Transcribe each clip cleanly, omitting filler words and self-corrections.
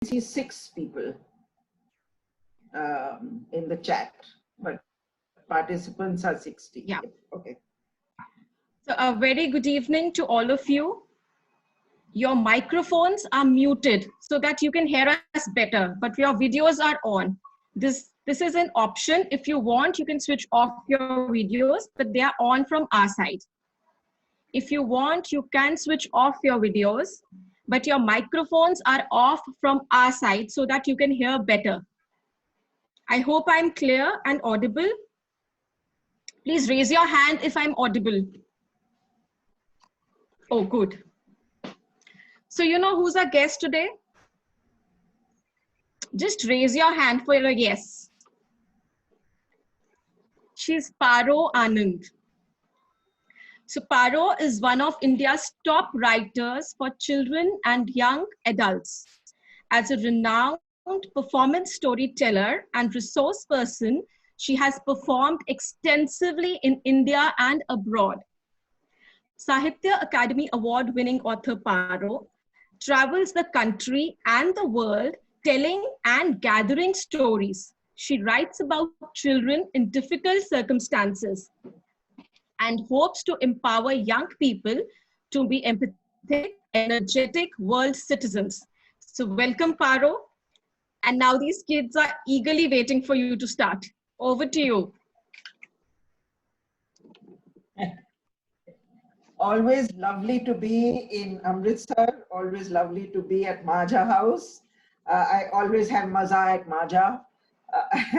see 6 people in the chat, but participants are 60. Yeah. Okay. So a very good evening to all of you. Your microphones are muted so that you can hear us better, but your videos are on. This is an option. If you want, you can switch off your videos, but they are on from our side. If you want, you can switch off your videos, but your microphones are off from our side so that you can hear better. I hope I'm clear and audible. Please raise your hand if I'm audible. Oh, good. So you know who's our guest today? Just raise your hand for a yes. She's Paro Anand. So Paro is one of India's top writers for children and young adults. As a renowned performance storyteller and resource person, she has performed extensively in India and abroad. Sahitya Academy Award-winning author Paro travels the country and the world telling and gathering stories. She writes about children in difficult circumstances and hopes to empower young people to be empathetic, energetic world citizens. So welcome, Paro. And now these kids are eagerly waiting for you to start. Over to you. Always lovely to be in Amritsar, always lovely to be at Majha house. I always have Majha at Majha.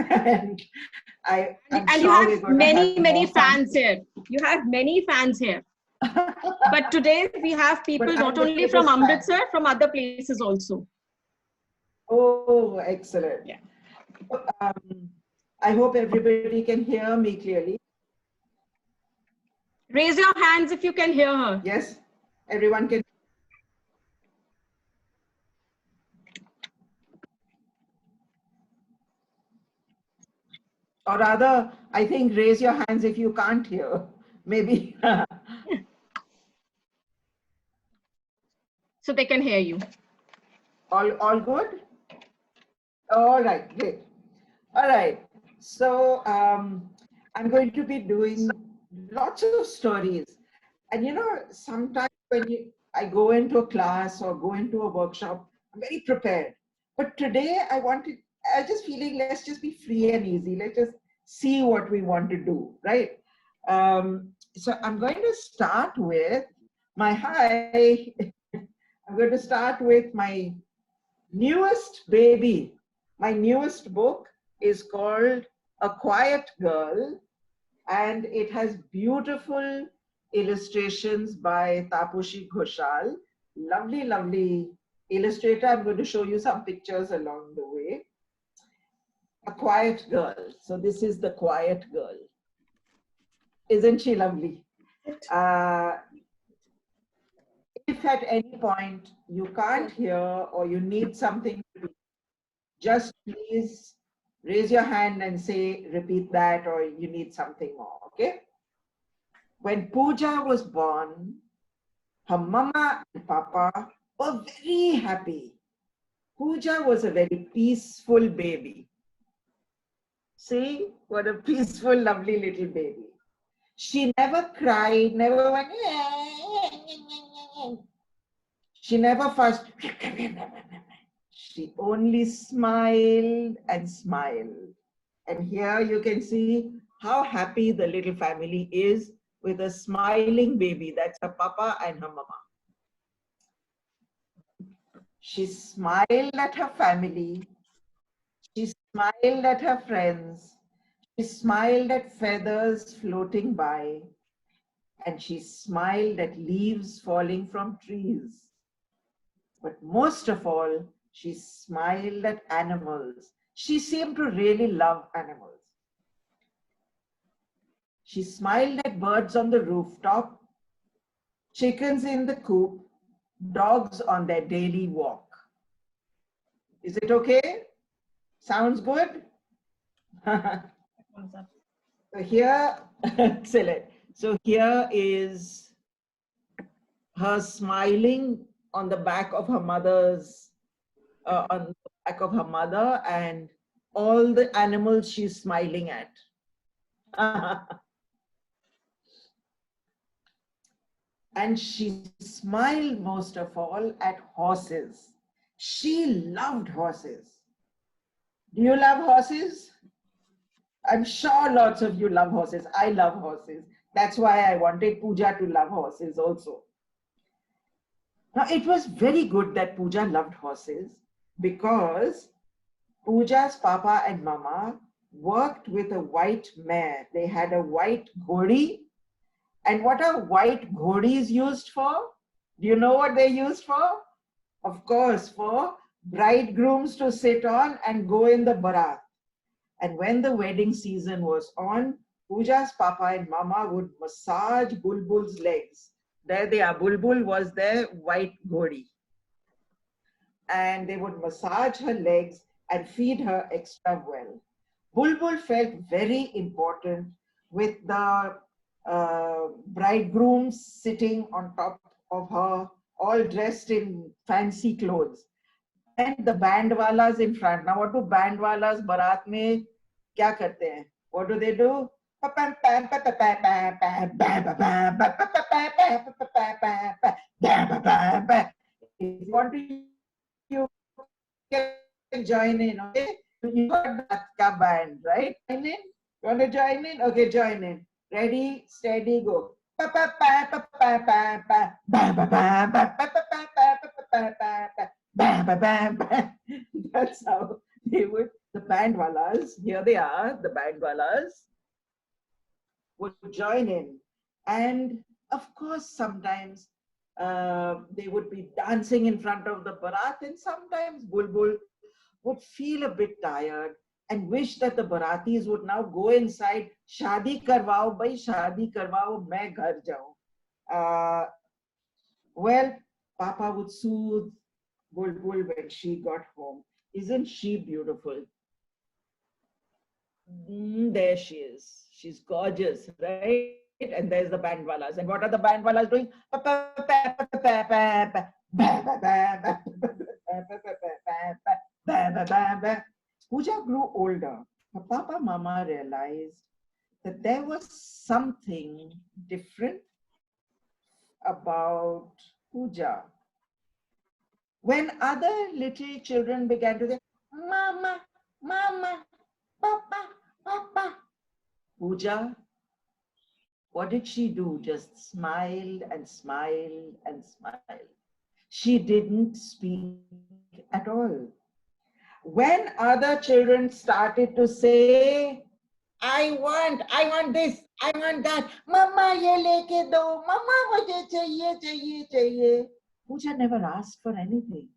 And you have many fans here. You have many fans here. But today we have people not only from Amritsar, from other places also. Oh, excellent. Yeah. I hope everybody can hear me clearly. Raise your hands if you can hear her. Yes, everyone can. Or rather, I think raise your hands if you can't hear. Maybe. So they can hear you. All good? All right, great. All right. So I'm going to be doing lots of stories. And you know, sometimes when I go into a class or go into a workshop, I'm very prepared. But today I just feeling let's just be free and easy. Let's just see what we want to do, right? So I'm going to start with I'm going to start with my newest baby. My newest book is called A Quiet Girl, and it has beautiful illustrations by Tapushi Ghoshal. Lovely, lovely illustrator. I'm going to show you some pictures along the way. A Quiet Girl. So this is The Quiet Girl. Isn't she lovely? If at any point you can't hear or you need something, just please raise your hand and say, repeat that, or you need something more, okay? When Pooja was born, her mama and papa were very happy. Pooja was a very peaceful baby. See, what a peaceful, lovely little baby. She never cried, never went, she never fussed. She only smiled and smiled. And here you can see how happy the little family is with a smiling baby. That's her papa and her mama. She smiled at her family. She smiled at her friends. She smiled at feathers floating by. And she smiled at leaves falling from trees. But most of all, she smiled at animals. She seemed to really love animals. She smiled at birds on the rooftop, chickens in the coop, dogs on their daily walk. Is it okay? Sounds good? So here, excellent. So here is her smiling on the back of her mother's on the back of her mother, and all the animals she's smiling at. And she smiled most of all at horses. She loved horses. Do you love horses? I'm sure lots of you love horses. I love horses. That's why I wanted Pooja to love horses also. Now, it was very good that Pooja loved horses because Pooja's papa and mama worked with a white mare. They had a white ghodi. And what are white ghodis used for? Do you know what they're used for? Of course, for bridegrooms to sit on and go in the barat. And when the wedding season was on, Pooja's papa and mama would massage Bulbul's legs. There they are. Bulbul was their white ghodi. And they would massage her legs and feed her extra well. Bulbul felt very important with the bridegrooms sitting on top of her, all dressed in fancy clothes. And the bandwalas in front. Now, what do bandwalas barat mein kya karte hain? What do they do? If you want to, you can join in, okay? You got that ka band, right? Join in? You want to join in? Okay, join in. Ready, steady, go. That's how they would, the bandwalas, here they are, the bandwalas would join in. And of course, sometimes they would be dancing in front of the barat, and sometimes Bulbul would feel a bit tired and wish that the Baratis would now go inside. Shadi karwao, bhai, shadi karwao, main ghar jaun. Uh, well, Papa would soothe Bulbul when she got home. Isn't she beautiful? There she is. She's gorgeous, right? And there's the bandwalas. And what are the bandwalas doing? Pooja grew older. Her papa mama realized that there was something different about Pooja. When other little children began to say, Mama, Mama, Papa, Papa, Pooja, what did she do? Just smiled and smiled and smiled. She didn't speak at all. When other children started to say, I want this, I want that, Mama, ye leke do, Mama, mujhe chahiye, chahiye, chahiye. Pooja never asked for anything.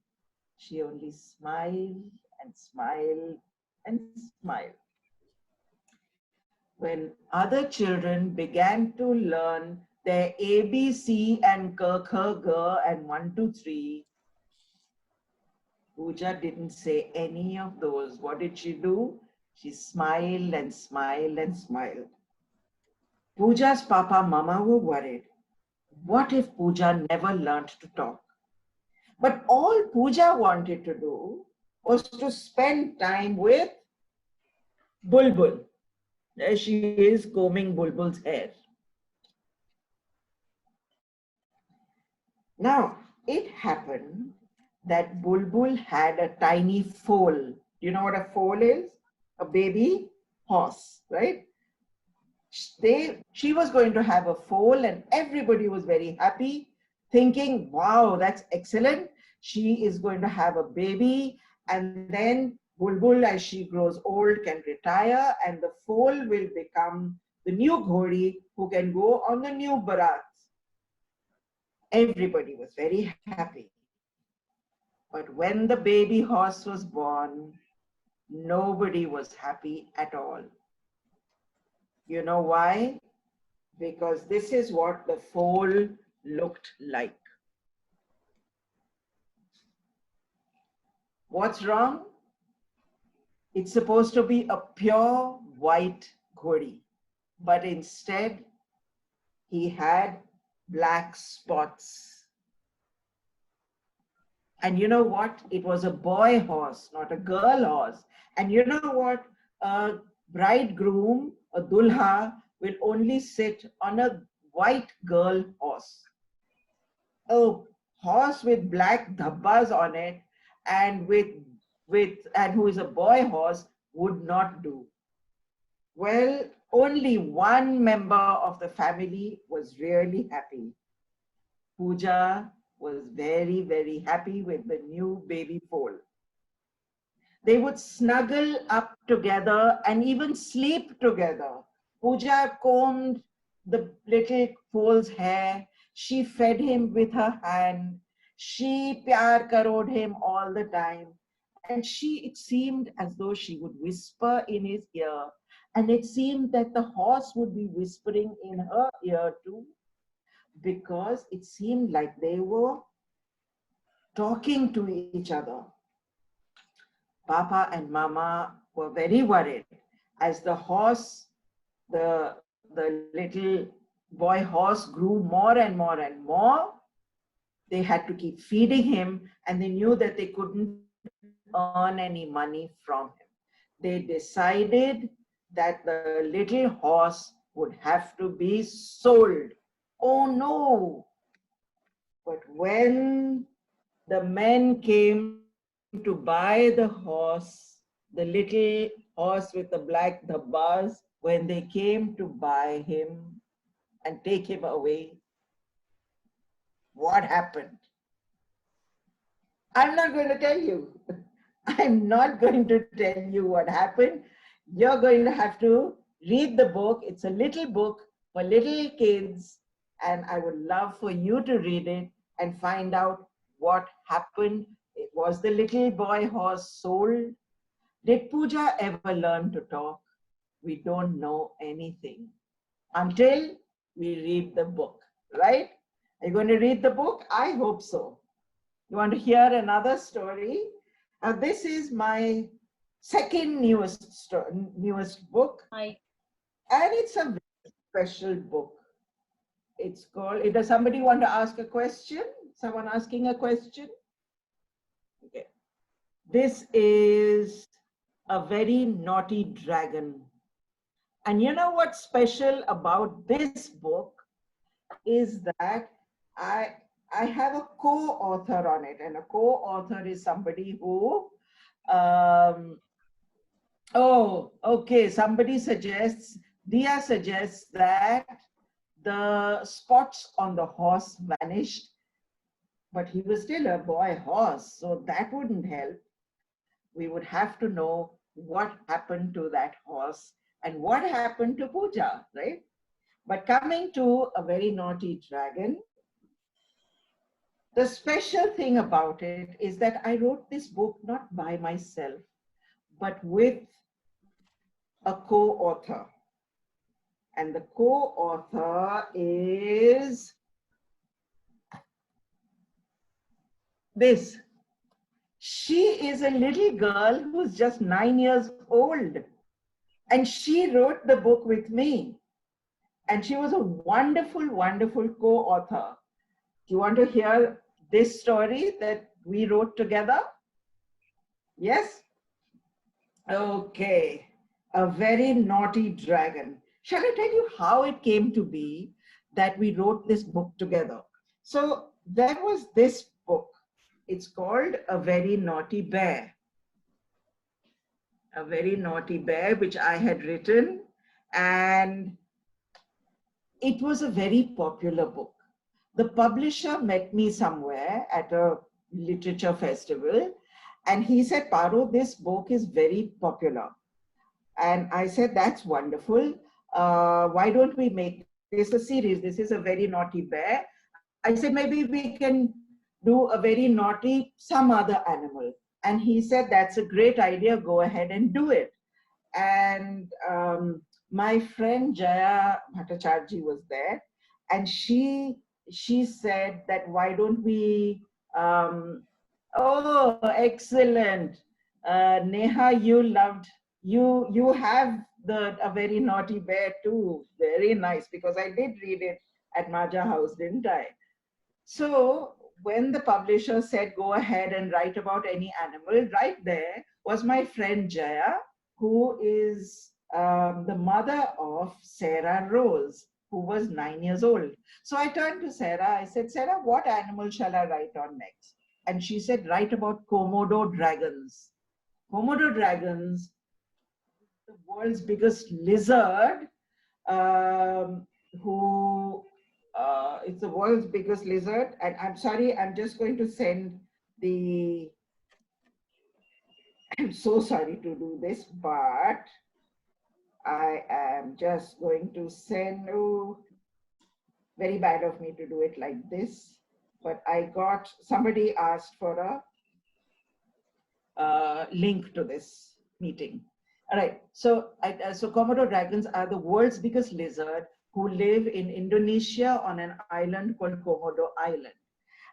She only smiled and smiled and smiled. When other children began to learn their ABC and K, K, G and 1, 2, 3, Pooja didn't say any of those. What did she do? She smiled and smiled and smiled. Pooja's papa mama were worried. What if Pooja never learned to talk? But all Pooja wanted to do was to spend time with Bulbul. There she is combing Bulbul's hair. Now, it happened that Bulbul had a tiny foal. You know what a foal is? A baby horse, right? She was going to have a foal, and everybody was very happy, thinking, wow, that's excellent. She is going to have a baby, and then Bulbul, as she grows old, can retire, and the foal will become the new ghodi who can go on the new barats. Everybody was very happy. But when the baby horse was born, nobody was happy at all. You know why? Because this is what the foal looked like. What's wrong? It's supposed to be a pure white ghodi, but instead he had black spots. And you know what? It was a boy horse, not a girl horse. And you know what? A bridegroom, a dulha, will only sit on a white girl horse. A horse with black dhabbas on it and who is a boy horse would not do. Well, only one member of the family was really happy. Pooja was very, very happy with the new baby foal. They would snuggle up together and even sleep together. Pooja combed the little foal's hair. She fed him with her hand. She pyar karod him all the time. And it seemed as though she would whisper in his ear. And it seemed that the horse would be whispering in her ear too, because it seemed like they were talking to each other. Papa and Mama were very worried as the little boy horse grew more and more and more. They had to keep feeding him, and they knew that they couldn't earn any money from him. They decided that the little horse would have to be sold. Oh no! But when the men came to buy the horse, the little horse with the black dhabbas, when they came to buy him and take him away, what happened? I'm not going to tell you. I'm not going to tell you what happened. You're going to have to read the book. It's a little book for little kids, and I would love for you to read it and find out what happened. Was the little boy horse sold? Did Pooja ever learn to talk? We don't know anything until we read the book, right? Are you going to read the book? I hope so. You want to hear another story? This is my second newest book, Hi. and it's a very special book. It's called, does somebody want to ask a question? Someone asking a question? Okay. This is A Very Naughty Dragon. And you know what's special about this book is that I I have a co-author on it, and a co-author is somebody who oh, okay, somebody suggests, Dia suggests that the spots on the horse vanished, but he was still a boy horse, so that wouldn't help. We would have to know what happened to that horse and what happened to Pooja, right? But coming to A Very Naughty Dragon, the special thing about it is that I wrote this book not by myself, but with a co-author. And the co-author is this. She is a little girl who's just 9 years old. And she wrote the book with me. And she was a wonderful, wonderful co-author. Do you want to hear this story that we wrote together? Yes? Okay. A Very Naughty Dragon. Shall I tell you how it came to be that we wrote this book together? So there was this book. It's called A Very Naughty Bear. A Very Naughty Bear, which I had written. And it was a very popular book. The publisher met me somewhere at a literature festival, and he said, Paro, this book is very popular. And I said, that's wonderful. Why don't we make this a series? This is A Very Naughty Bear. I said, maybe we can do A Very Naughty some other animal. And he said, that's a great idea. Go ahead and do it. And my friend Jaya Bhattacharjee was there, and she said that why don't we oh, excellent. Neha, you have A Very Naughty Bear too. Very nice, because I did read it at Majha house, didn't I? So when the publisher said, go ahead and write about any animal, right there was my friend Jaya, who is the mother of Sarah Rose, who was 9 years old. So I turned to Sarah. I said, Sarah, what animal shall I write on next? And she said, write about Komodo dragons. Komodo dragons, the world's biggest lizard, who it's the world's biggest lizard. And I'm sorry, I'm just going to send the, I'm so sorry to do this, but I am just going to send, oh, very bad of me to do it like this. But I got, somebody asked for a link to this meeting. All right, so so Komodo dragons are the world's biggest lizard who live in Indonesia on an island called Komodo Island.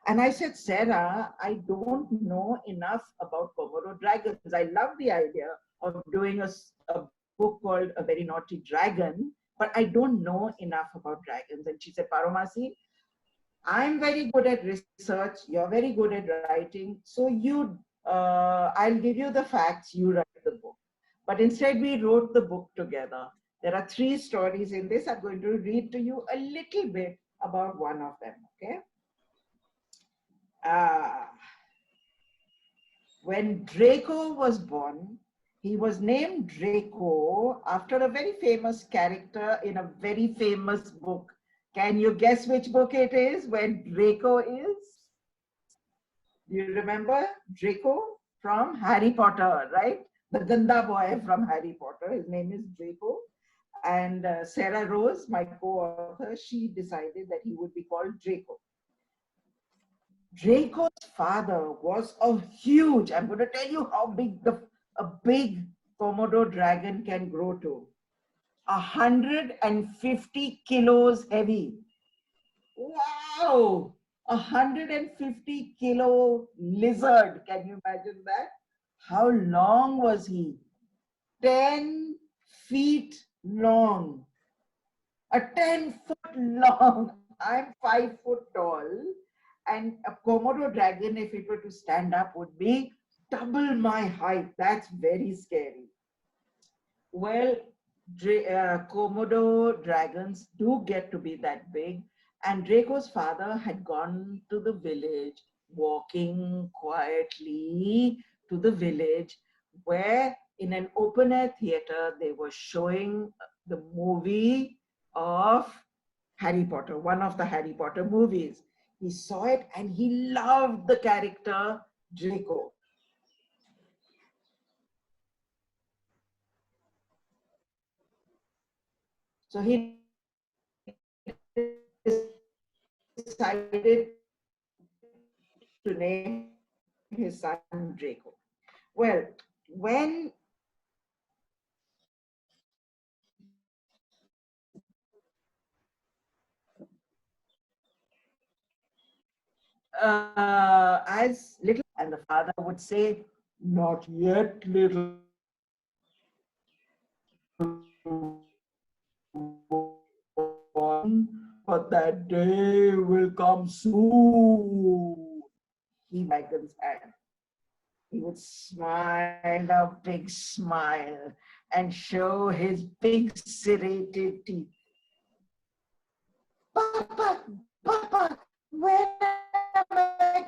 And I said, Sarah, I don't know enough about Komodo dragons. I love the idea of doing a book called A Very Naughty Dragon, but I don't know enough about dragons. And she said, Paromasi, I'm very good at research, you're very good at writing, so I'll give you the facts, you write the book. But instead we wrote the book together. There are 3 stories in this. I'm going to read to you a little bit about one of them, okay? When Draco was born, he was named Draco after a very famous character in a very famous book. Can you guess which book it is when Draco is? Do you remember Draco from Harry Potter, right? The Ganda boy from Harry Potter. His name is Draco. And Sarah Rose, my co-author, she decided that he would be called Draco. Draco's father was a huge, I'm going to tell you how big a big Komodo dragon can grow to. 150 kilos heavy. Wow! 150 kilo lizard. Can you imagine that? How long was he? 10 feet long. A 10-foot long. I'm 5 foot tall. And a Komodo dragon, if it were to stand up, would be double my height. That's very scary. Well, Komodo dragons do get to be that big. And Draco's father had gone to the village, walking quietly to the village, where in an open air theater, they were showing the movie of Harry Potter, one of the Harry Potter movies. He saw it and he loved the character Draco. So he decided to name his son Draco. Well, when as little, and the father would say, not yet, little one, but that day will come soon. He wagons hand. He would smile a big smile and show his big serrated teeth. Papa, Papa, when am I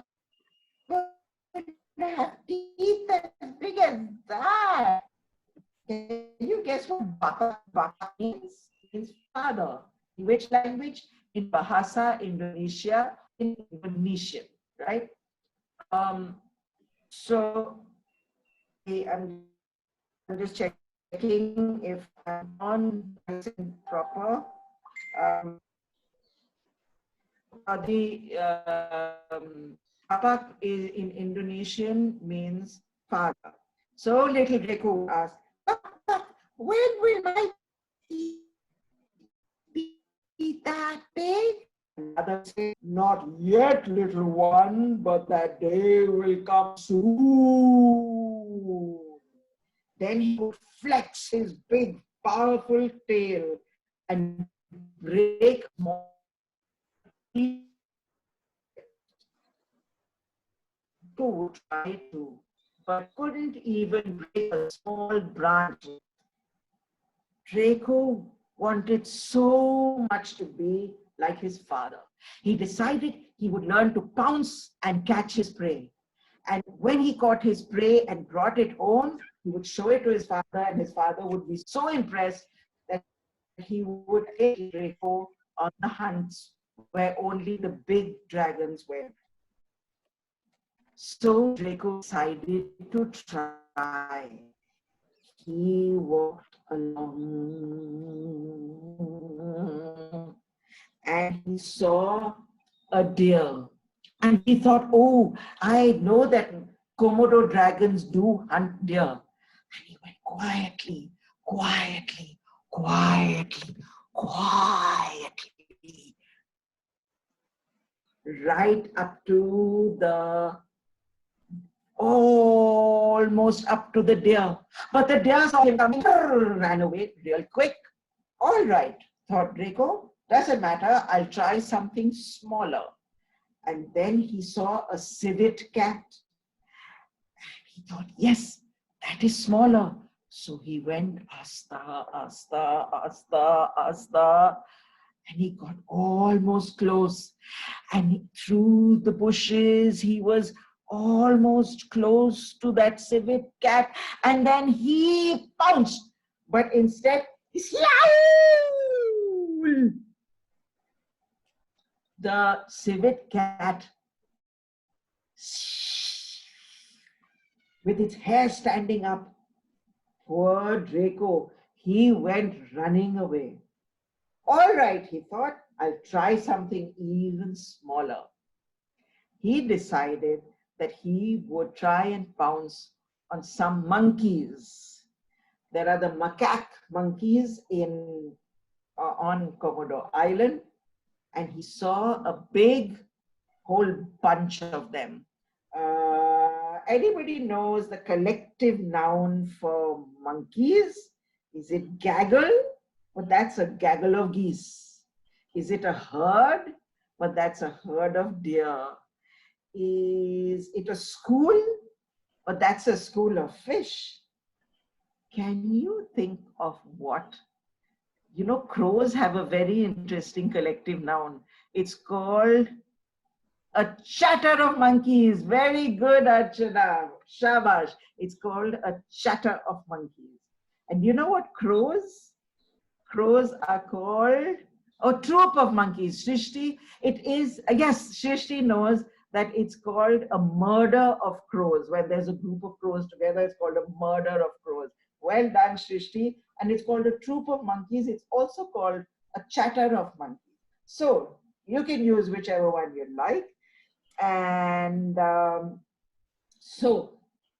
going to have teeth as big as that? Can you guess what Papa means? It means father. In which language? In Bahasa Indonesia, in Indonesian, right? So I'm just checking if I'm on proper. The Papa is in Indonesian means father. So little Draco asked, Papa, when will my teeth be that big? Mother said, not yet, little one, but that day will come soon. Then he would flex his big, powerful tail and break more. Draco would try to, but couldn't even break a small branch. Draco wanted so much to be like his father. He decided he would learn to pounce and catch his prey. And when he caught his prey and brought it home, he would show it to his father, and his father would be so impressed that he would take Draco on the hunts where only the big dragons went. So Draco decided to try. He walked along and he saw a deer. And he thought, oh, I know that Komodo dragons do hunt deer. And he went quietly, quietly, quietly, quietly, right up to the, almost up to the deer. But the deer saw him coming, ran away real quick. All right, thought Draco, doesn't matter, I'll try something smaller. And then he saw a civet cat. And he thought, yes, that is smaller. So he went asta, asta, asta, asta, and he got almost close. And through the bushes, he was almost close to that civet cat. And then he pounced. But instead, he scowled. The civet cat, with its hair standing up, poor Draco, he went running away. All right, he thought, I'll try something even smaller. He decided that he would try and pounce on some monkeys. There are the macaque monkeys on Komodo Island, and he saw a big whole bunch of them. Anybody knows the collective noun for monkeys? Is it gaggle? But that's a gaggle of geese. Is it a herd? But that's a herd of deer. Is it a school? But that's a school of fish. Can you think of what? You know, crows have a very interesting collective noun. It's called a chatter of monkeys. Very good, Archana. Shabash. It's called a chatter of monkeys. And you know what crows? Crows are called a troop of monkeys. Shrishti, it is, yes, Shrishti knows that it's called a murder of crows. When there's a group of crows together, it's called a murder of crows. Well done, Shrishti. And it's called a troop of monkeys. It's also called a chatter of monkeys. So you can use whichever one you like. And so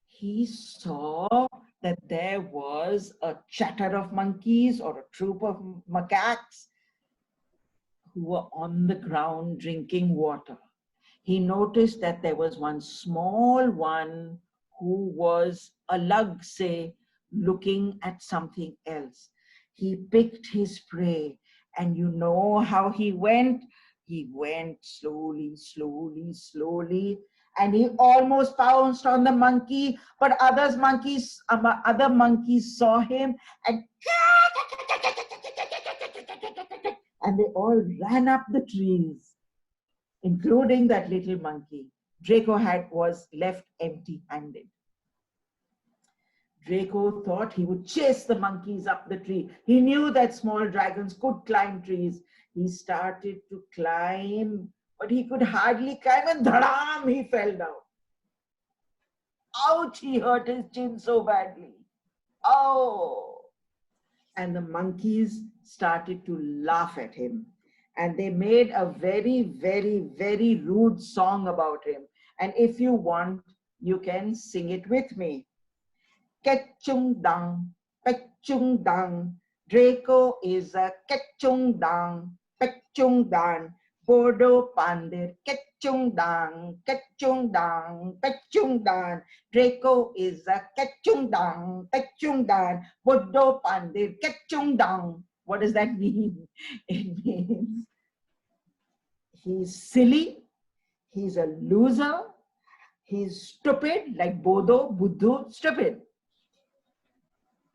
he saw that there was a chatter of monkeys or a troop of macaques who were on the ground drinking water. He noticed that there was one small one who was a lug, say, looking at something else. He picked his prey, and you know how he went? He went slowly, slowly, slowly, and he almost pounced on the monkey, but other monkeys saw him and they all ran up the trees, including that little monkey. Draco was left empty-handed. Draco thought he would chase the monkeys up the tree. He knew that small dragons could climb trees. He started to climb, but he could hardly climb, and dhadam, he fell down. Ouch, he hurt his chin so badly. Oh! And the monkeys started to laugh at him. And they made a very, very, very rude song about him. And if you want, you can sing it with me. Ketchung dang, pechung dang. Draco is a ketchung dang, pechung dang. Bodo pandir, ketchung dang, pechung dang. Draco is a ketchung dang, pechung dang. Bodo pandir, ketchung dang. What does that mean? It means he's silly, he's a loser, He's stupid, like Bodo, Buddhu, stupid.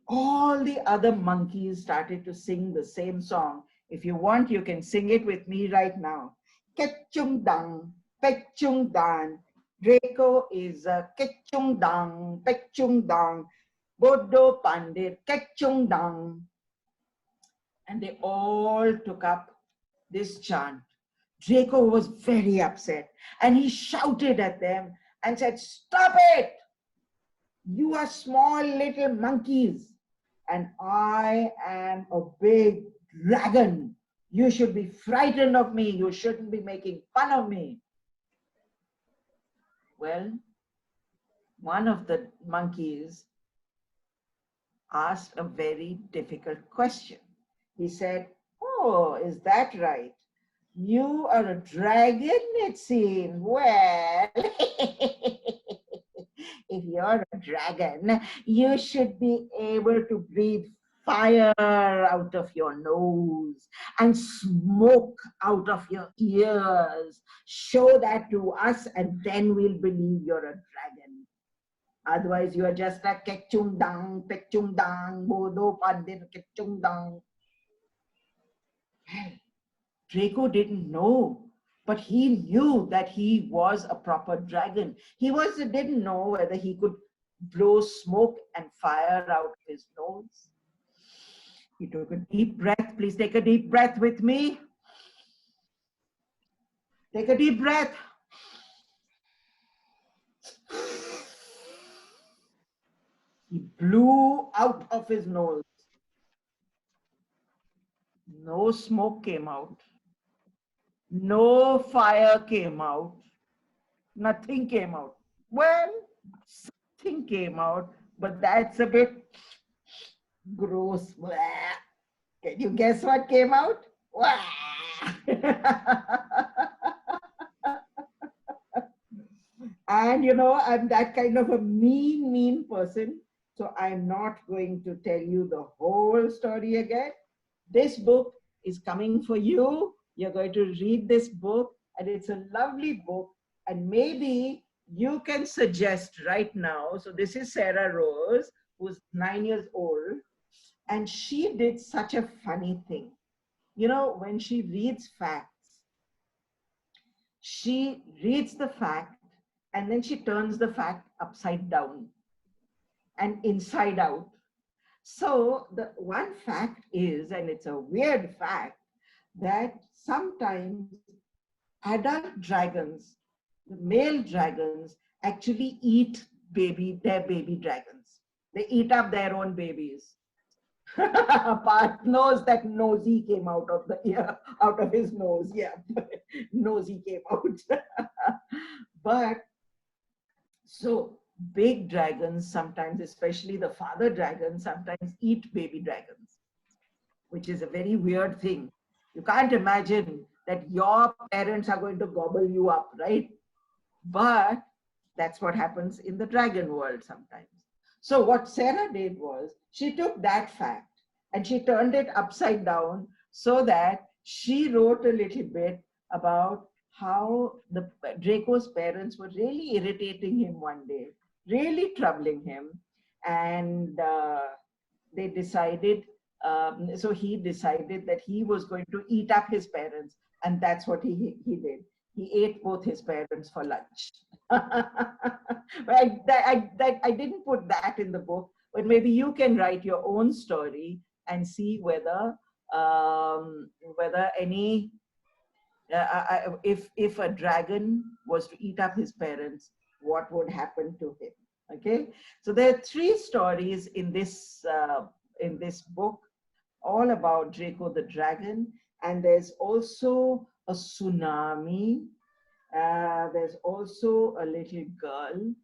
All the other monkeys started to sing the same song. If you want, you can sing it with me right now. Ketchung dang, pechung dan. Draco is a ketchung dang, pechung dang. Bodo pandit, ketchung dang. And they all took up this chant. Draco was very upset and he shouted at them and said, "Stop it! You are small little monkeys and I am a big dragon. You should be frightened of me. You shouldn't be making fun of me." Well, one of the monkeys asked a very difficult question. He said, "Oh, is that right? You are a dragon, it seems. Well, if you're a dragon, you should be able to breathe fire out of your nose and smoke out of your ears. Show that to us, and then we'll believe you're a dragon. Otherwise, you are just a ketchung dang, pechung dang, bodo pandit, ketchung dang." Draco didn't know, but he knew that he was a proper dragon. Didn't know whether he could blow smoke and fire out of his nose. He took a deep breath. Please take a deep breath with me. Take a deep breath. He blew out of his nose. No smoke came out. No fire came out. Nothing came out. Well, something came out, but that's a bit gross. Can you guess what came out? And you know, I'm that kind of a mean person. So I'm not going to tell you the whole story again. This book is coming for you. You're going to read this book, and it's a lovely book. And maybe you can suggest right now. So this is Sarah Rose, who's 9 years old. And she did such a funny thing. You know, when she reads facts, she reads the fact and then she turns the fact upside down and inside out. So the one fact is, and it's a weird fact, that sometimes adult dragons, the male dragons, actually eat their baby dragons. They eat up their own babies. Part knows that nosy came out of the ear, out of his nose. Yeah, nosy came out. But so big dragons sometimes, especially the father dragons, sometimes eat baby dragons, which is a very weird thing. You can't imagine that your parents are going to gobble you up, right? But that's what happens in the dragon world sometimes. So what Sarah did was she took that fact and she turned it upside down so that she wrote a little bit about how the Draco's parents were really irritating him one day, really troubling him, and they decided. So he decided that he was going to eat up his parents, and that's what he did. He ate both his parents for lunch. I didn't put that in the book, but maybe you can write your own story and see whether any if a dragon was to eat up his parents, what would happen to him? Okay, so there are 3 stories in this book, all about Draco the dragon, and there's also a tsunami. There's also a little girl,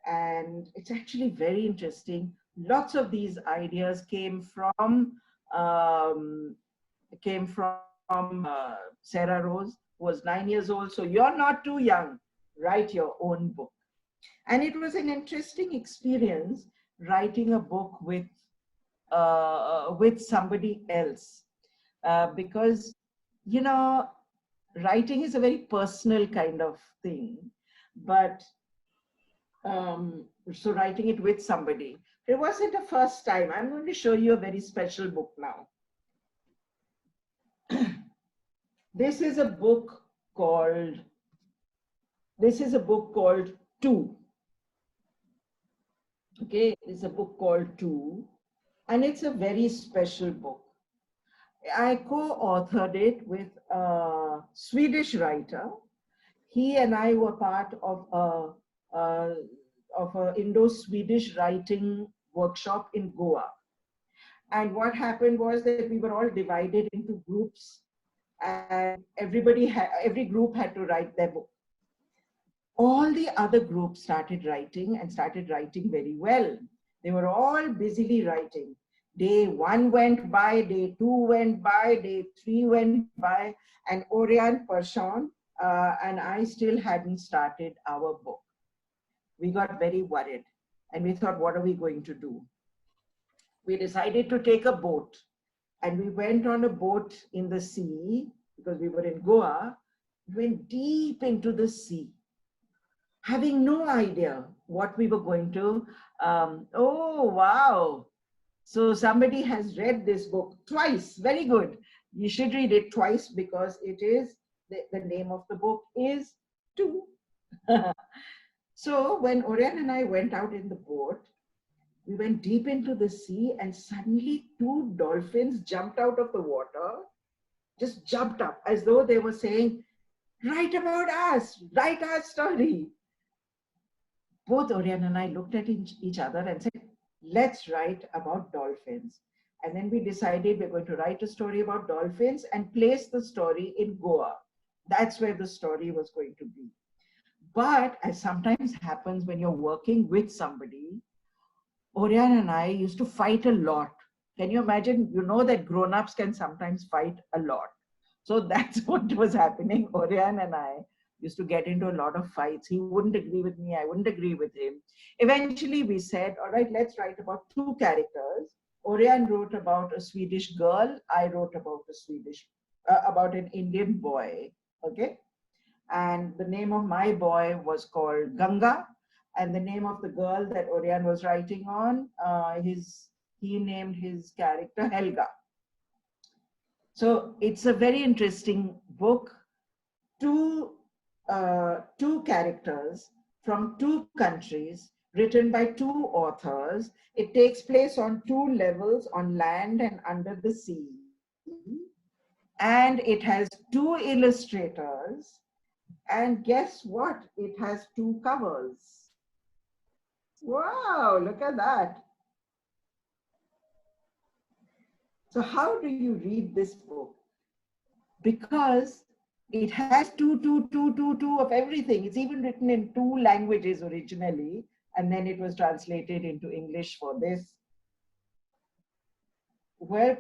and it's actually very interesting. Lots of these ideas came from Sarah Rose, who was 9 years old. So you're not too young. Write your own book. And it was an interesting experience writing a book with somebody else, because you know, writing is a very personal kind of thing, but So writing it with somebody. It wasn't the first time. I'm going to show you a very special book now. This is a book called, Two. Okay, it's a book called Two, and it's a very special book. I co-authored it with a Swedish writer. He and I were part of a Indo-Swedish writing workshop in Goa. And what happened was that we were all divided into groups, and every group had to write their book. All the other groups started writing and started writing very well. They were all busily writing. Day 1 went by, day 2 went by, day 3 went by, and Orion Pershawn and I still hadn't started our book. We got very worried and we thought, what are we going to do? We decided to take a boat, and we went on a boat in the sea because we were in Goa. We went deep into the sea, having no idea what we were going to. Oh, wow. So somebody has read this book twice. Very good. You should read it twice because it is, the name of the book is Two. So when Orion and I went out in the boat, we went deep into the sea, and suddenly two dolphins jumped out of the water, just jumped up as though they were saying, write about us, write our story. Both Orion and I looked at each other and said, let's write about dolphins. And then we decided we're going to write a story about dolphins and place the story in Goa. That's where the story was going to be. But as sometimes happens when you're working with somebody, Orion and I used to fight a lot. Can you imagine? You know that grown-ups can sometimes fight a lot. So that's what was happening. Orion and I used to get into a lot of fights. He wouldn't agree with me. I wouldn't agree with him. Eventually we said, all right, let's write about two characters. Orion wrote about a Swedish girl. I wrote about about an Indian boy. Okay. And the name of my boy was called Ganga. And the name of the girl that Orion was writing on, he named his character Helga. So it's a very interesting book. Two characters from two countries, written by two authors. It takes place on two levels, on land and under the sea. And it has two illustrators. And guess what? It has two covers. Wow, look at that. So how do you read this book? Because it has two of everything. It's even written in two languages originally, and then it was translated into English for this. Where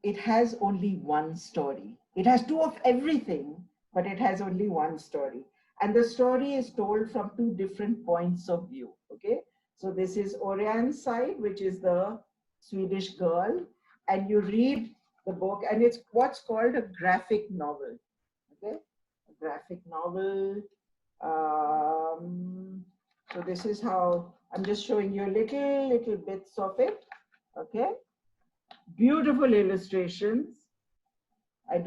it has only one story. It has two of everything, but it has only one story. And the story is told from two different points of view, okay? So this is Orion's side, which is the Swedish girl, and you read the book, and it's what's called a graphic novel, okay? A graphic novel. So this is how, I'm just showing you little bits of it, okay? Beautiful illustrations.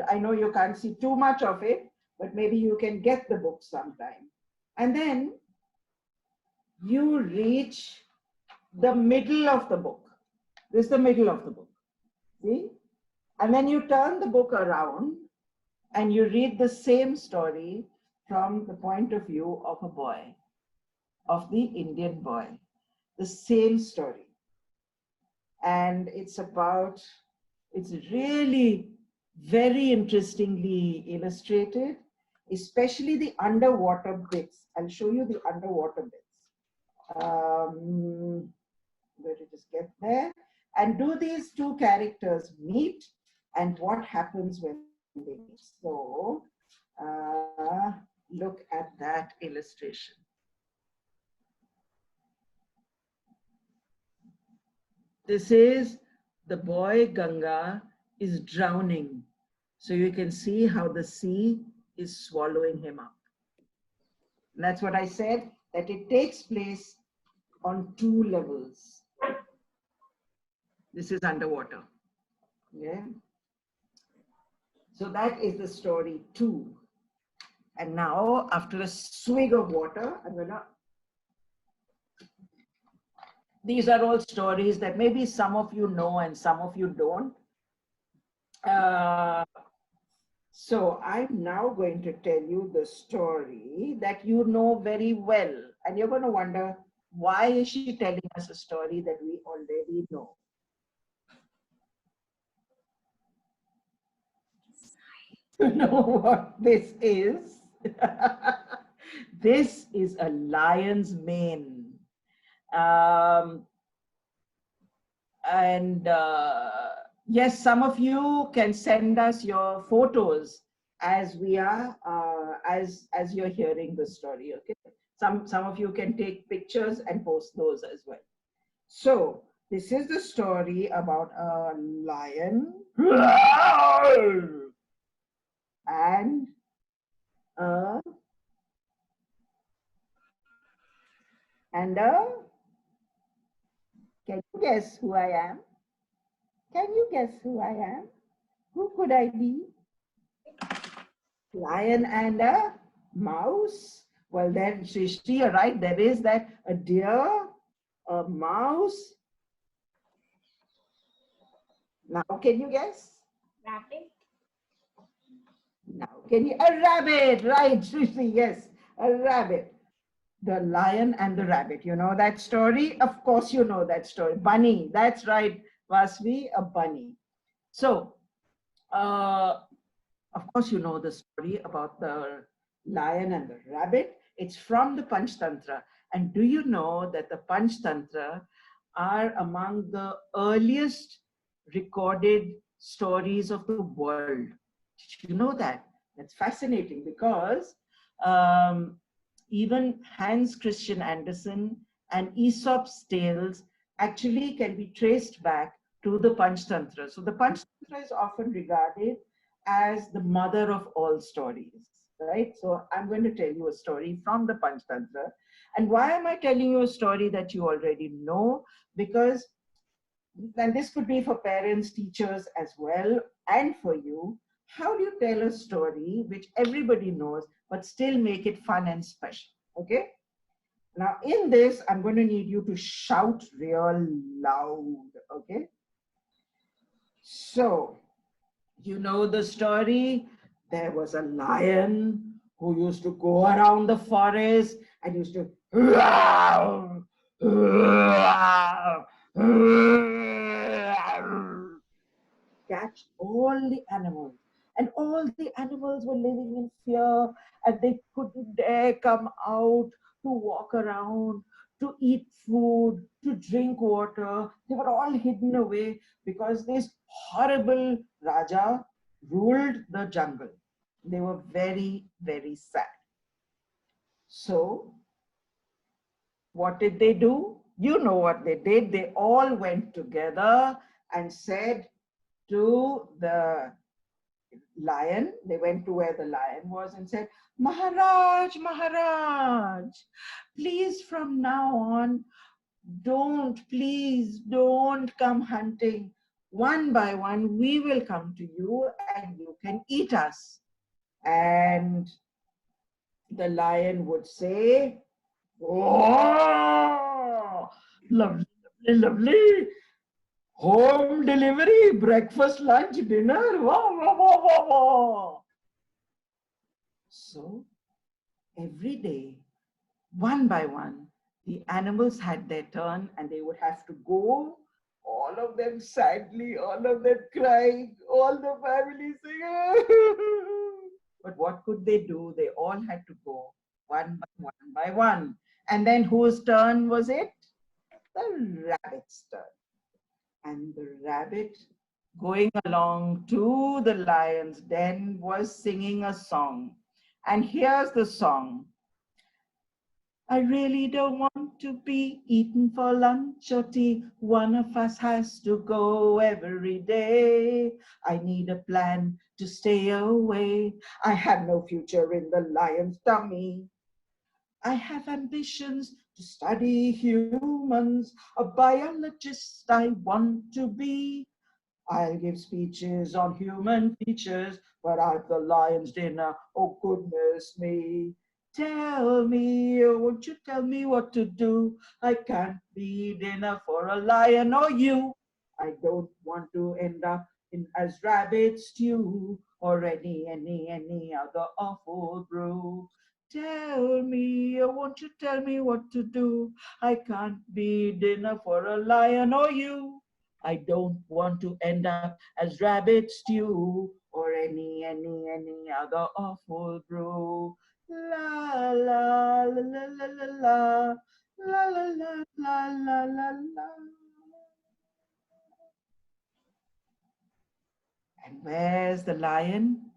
I know you can't see too much of it, but maybe you can get the book sometime. And then you reach the middle of the book. This is the middle of the book. See? And then you turn the book around and you read the same story from the point of view of a boy, of the Indian boy. The same story. And it's really very interestingly illustrated, especially the underwater bits. I'll show you the underwater bits. Where to just get there? And do these two characters meet, and what happens when they meet? So look at that illustration. This is the boy Ganga is drowning. So you can see how the sea is swallowing him up. And that's what I said. that it takes place on 2 levels. This is underwater. Yeah. So that is the story 2. And now, after a swig of water, these are all stories that maybe some of you know and some of you don't. So I'm now going to tell you the story that you know very well. And you're going to wonder, why is she telling us a story that we already know? You know what this is? This is a lion's mane. Um, and yes, some of you can send us your photos as we are as you're hearing the story. Okay, some of you can take pictures and post those as well. So this is the story about a lion and a and a can you guess who I am? Can you guess who I am? Who could I be? Lion and a mouse. Well, then, Srishti, you're right. There is that a deer, a mouse. Now, can you guess? Rabbit. Now, can you? A rabbit, right, Srishti? Yes, a rabbit. The lion and the rabbit. You know that story? Of course, you know that story. Bunny. That's right, Vasvi, a bunny. So, of course, you know the story about the lion and the rabbit. It's from the Panchtantra. And do you know that the Panchtantra are among the earliest recorded stories of the world? Did you know that? That's fascinating because um, even Hans Christian Andersen and Aesop's tales actually can be traced back to the Panchtantra. So the Panchtantra is often regarded as the mother of all stories, right? So I'm going to tell you a story from the Panchtantra. And why am I telling you a story that you already know? Because, and this could be for parents, teachers as well, and for you, how do you tell a story which everybody knows, but still make it fun and special, okay? Now in this, I'm going to need you to shout real loud, okay? So, you know the story? There was a lion who used to go around the forest and used to catch all the animals. And all the animals were living in fear and they couldn't dare come out to walk around, to eat food, to drink water. They were all hidden away because this horrible Raja ruled the jungle. They were very, very sad. So, what did they do? You know what they did. They all went together and said to the lion, they went to where the lion was and said, Maharaj, Maharaj, please from now on, please don't come hunting. One by one, we will come to you and you can eat us. And the lion would say, oh, lovely, lovely, lovely. Home delivery, breakfast, lunch, dinner. Wow, wow, wow, wow, wow. So every day, one by one, the animals had their turn and they would have to go, all of them sadly, all of them crying, all the family singing. But what could they do? They all had to go one by one by one. And then whose turn was it? The rabbit's turn. And the rabbit, going along to the lion's den, was singing a song. And here's the song. I really don't want to be eaten for lunch or tea. One of us has to go every day. I need a plan to stay away. I have no future in the lion's tummy. I have ambitions to study humans. A biologist I want to be. I'll give speeches on human features, but at the lion's dinner, oh goodness me. Tell me, won't you tell me what to do? I can't be dinner for a lion or you. I don't want to end up in as rabbit stew or any other awful brew. Tell me, won't you tell me what to do? I can't be dinner for a lion or you. I don't want to end up as rabbit stew or any other awful brew. La la la la la la la la la la la la la. And where's the lion?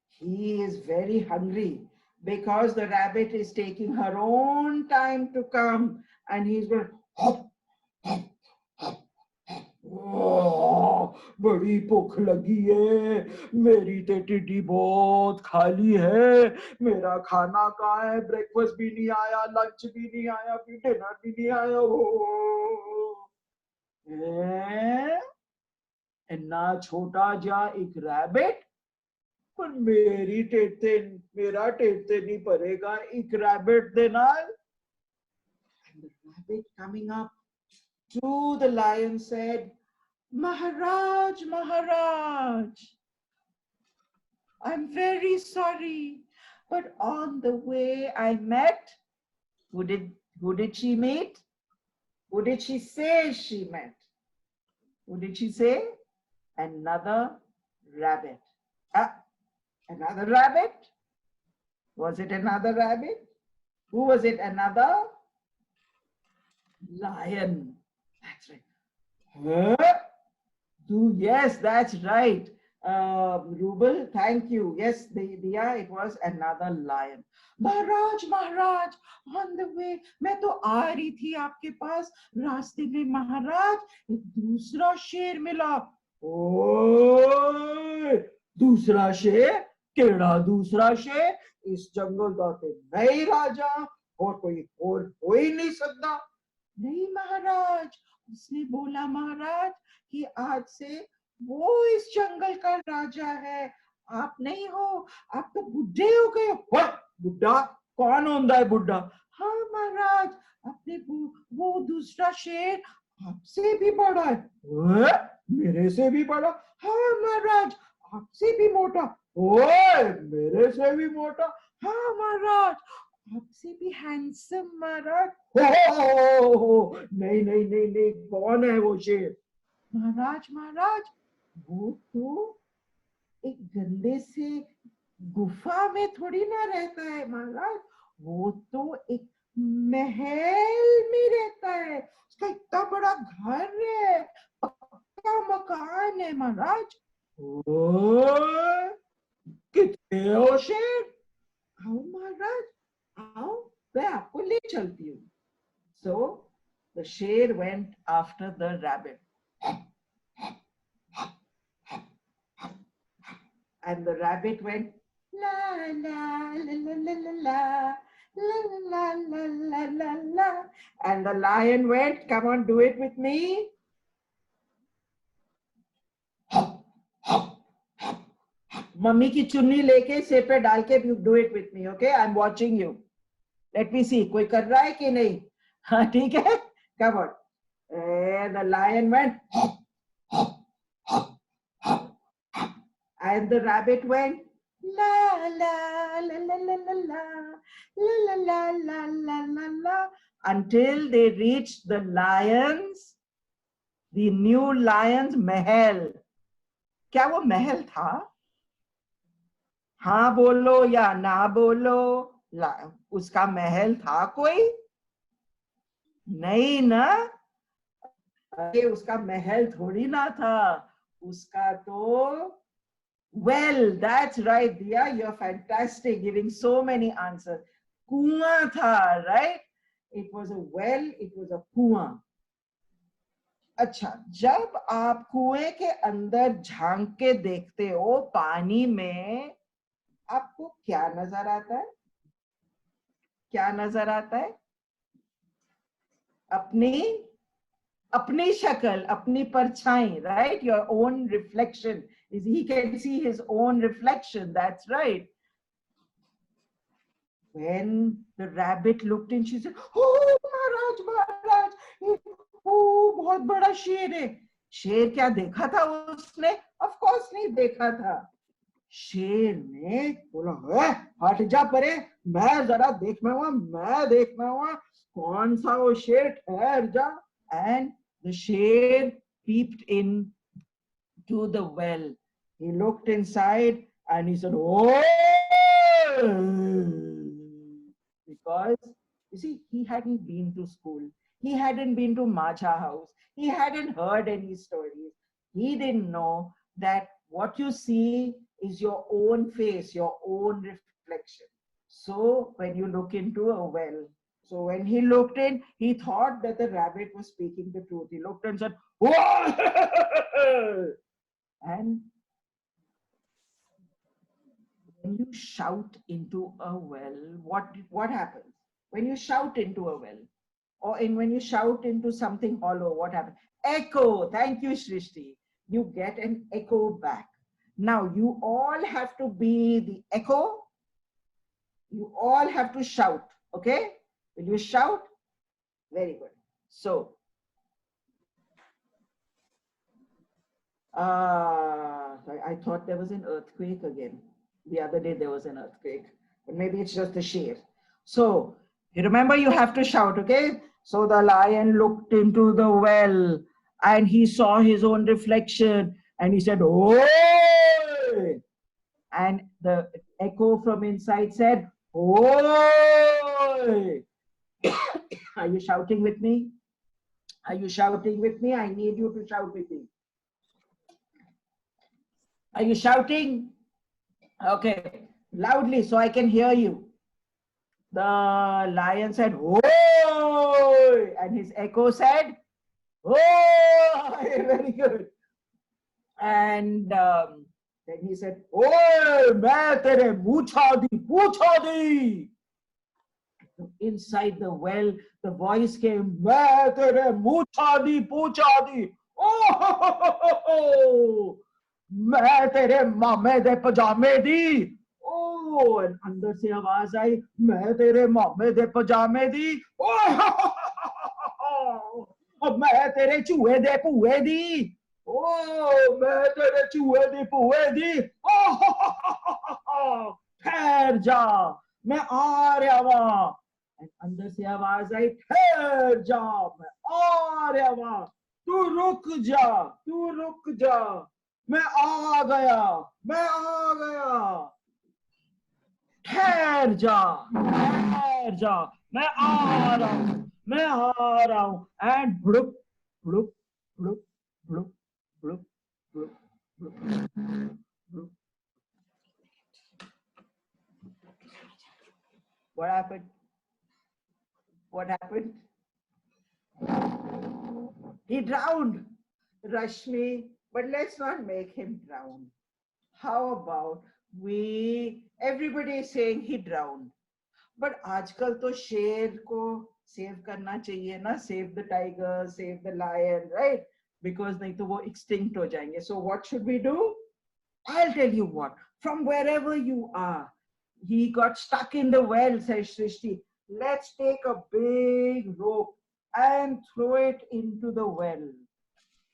He is very hungry because the rabbit is taking her own time to come, and he's going hop hop hop. ओह, बड़ी भूख लगी है, मेरी तो टिड्डी बहुत खाली है, मेरा खाना कहाँ है, ब्रेकफास्ट भी नहीं आया, लंच भी नहीं आया, फिर डिनर भी नहीं आया। इन्ना छोटा जा एक रैबिट, पर मेरा टेट ते नहीं भरेगा एक रैबिट दे नाल। And the rabbit coming up to the lion said, Maharaj, Maharaj, I'm very sorry, but on the way I met, who did she meet? Who did she say she met? Who did she say? Another rabbit. Another rabbit? Was it another rabbit? Who was it? Another lion. That's right. Huh? Yes, that's right. Rubel, thank you. Yes, Diya, it was another lion. Maharaj, Maharaj, on the way, मैं तो आ रही थी आपके पास, रास्ते में महाराज एक दूसरा शेर मिला। ओए, दूसरा शेर? केड़ा दूसरा शेर? इस जंगल का तो मैं ही राजा, और कोई और हो ही नहीं सकता। नहीं महाराज, उसने बोला महाराज कि आज से वो इस जंगल का राजा है, आप नहीं हो, आप तो बुढ़े हो गए। बुढ़ा? कौन होता है बुढ़ा? हाँ महाराज, अपने वो दूसरा शेर आपसे भी बड़ा है। मेरे से भी बड़ा? हाँ महाराज, आपसे भी मोटा। ओए, मेरे से भी मोटा? हाँ महाराज, आपसे भी हैंडसम महाराज। नहीं नहीं नहीं नहीं, कौन है वो शेर? महाराज महाराज, वो तो एक गंदे से गुफा में थोड़ी ना रहता है महाराज, वो तो एक महल में रहता है, उसका इतना बड़ा घर है, पक्का मकान है महाराज। ओ, कितने हो शेर? आओ महाराज, आओ, मैं आपको ले चलती हूँ। So the शेर went after the rabbit. And the rabbit went la la la la la la la la la la la la, and the lion went, come on, do it with me. Mummy की चुन्नी लेके सिर पे डाल के do it with me, okay? I'm watching you. Let me see, कोई कर रहा है कि नहीं? हाँ ठीक है, come on. And the lion went, and the rabbit went la la la la la la la la la la la la la, until they reached the new lion's महल. क्या वो महल था? हाँ बोलो या ना बोलो, उसका महल था कोई? नहीं ना, अरे उसका महल थोड़ी ना था, उसका तो well, that's right, Diya, you're fantastic, giving so many answers. कुआं था, right? It was a well, it was a कुआं. अच्छा, जब आप कुएं के अंदर झांक के देखते हो पानी में, आपको क्या नजर आता है? क्या नजर आता है? अपनी अपनी शक्ल, अपनी परछाई, right? Your own reflection. He can see his own reflection. That's right. When the rabbit looked in, she said, "Oh, Maharaj, Maharaj, oh, बहुत बड़ा शेर है." शेर क्या देखा था उसने? Of course नहीं देखा था. शेर ने बोला, हट जा परे, मैं जरा देखना हुआ कौन सा वो शेर, ठहर जा. And the शेर peeped in to the well. He looked inside and he said, "Oh!" Because, you see, he hadn't been to school. He hadn't been to Majha house. He hadn't heard any stories. He didn't know that what you see is your own face, your own reflection. So when you look into a well, so when he looked in, he thought that the rabbit was speaking the truth. He looked and said, "Whoa!" And when you shout into a well, what happens? When you shout into a well, or when you shout into something hollow, what happens? Echo. Thank you, Shrishti. You get an echo back. Now you all have to be the echo. You all have to shout. Okay? Will you shout? Very good. So, I thought there was an earthquake again. The other day there was an earthquake, but maybe it's just the sheer. So, you remember you have to shout, okay? So the lion looked into the well and he saw his own reflection and he said, "Oh!" And the echo from inside said, "Oh!" Are you shouting with me? Are you shouting with me? I need you to shout with me. Are you shouting? Okay, loudly so I can hear you. The lion said, "Oh!" And his echo said, "Oh!" Very good. And then he said, "Oh, मैं तेरे पूछा दी." Inside the well, the voice came, "मैं तेरे पूछा दी. Oh! मैं तेरे मामे दे पजामे दी." Oh, and अंदर से आवाज आई, "मैं तेरे मामे दे पजामे दी. Oh! मैं तेरे चूहे दे पुए दी. Oh, मैं तेरे चूहे दे पुए दी. Oh! ठहर जा, मैं आ रहा हूं." अंदर से आवाज आई, "ठहर जा, मैं आ रहा हूं. तू रुक जा, मैं आ गया, मैं आ गया. ठहर जा, मैं आ रहा हूं. And blup, blup, blup, blup, blup, blup, blup, blup. What happened? What happened? He drowned, Rashmi, but let's not make him drown. How about everybody is saying he drowned. But आजकल तो शेर को सेव करना चाहिए ना, save the tiger, save the lion, right? Because नहीं तो वो extinct हो जाएंगे. So what should we do? I'll tell you what. From wherever you are, he got stuck in the well, says Srishti. Let's take a big rope and throw it into the well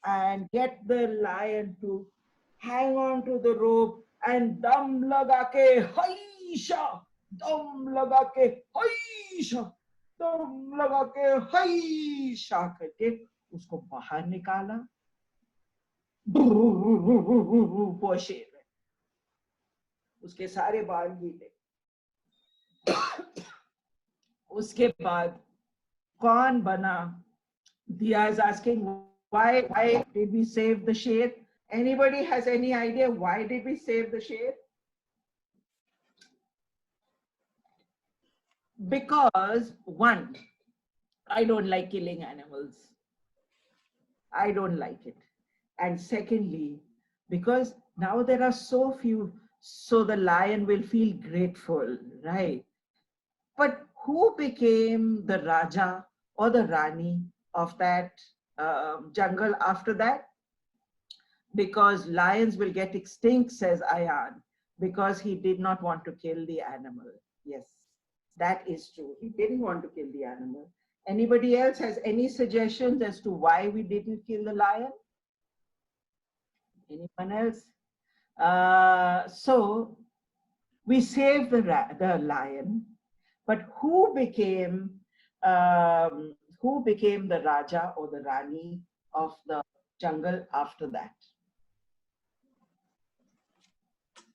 and get the lion to hang on to the rope and dum laga ke haisha, dum laga ke haisha, dum laga ke haisha करके उसको बाहर निकाला. वो शेर है, उसके सारे बाल गीले. उसके बाद कौन बना? Dia is asking, why did we save the sheer? Anybody has any idea why did we save the sheer? Because one, I don't like killing animals. I don't like it. And secondly, because now there are so few, so the lion will feel grateful, right? But who became the Raja or the Rani of that jungle after that? Because lions will get extinct, says Ayan, because he did not want to kill the animal. Yes, that is true. He didn't want to kill the animal. Anybody else has any suggestions as to why we didn't kill the lion? Anyone else? So we saved the lion, but who became the Raja or the Rani of the jungle after that?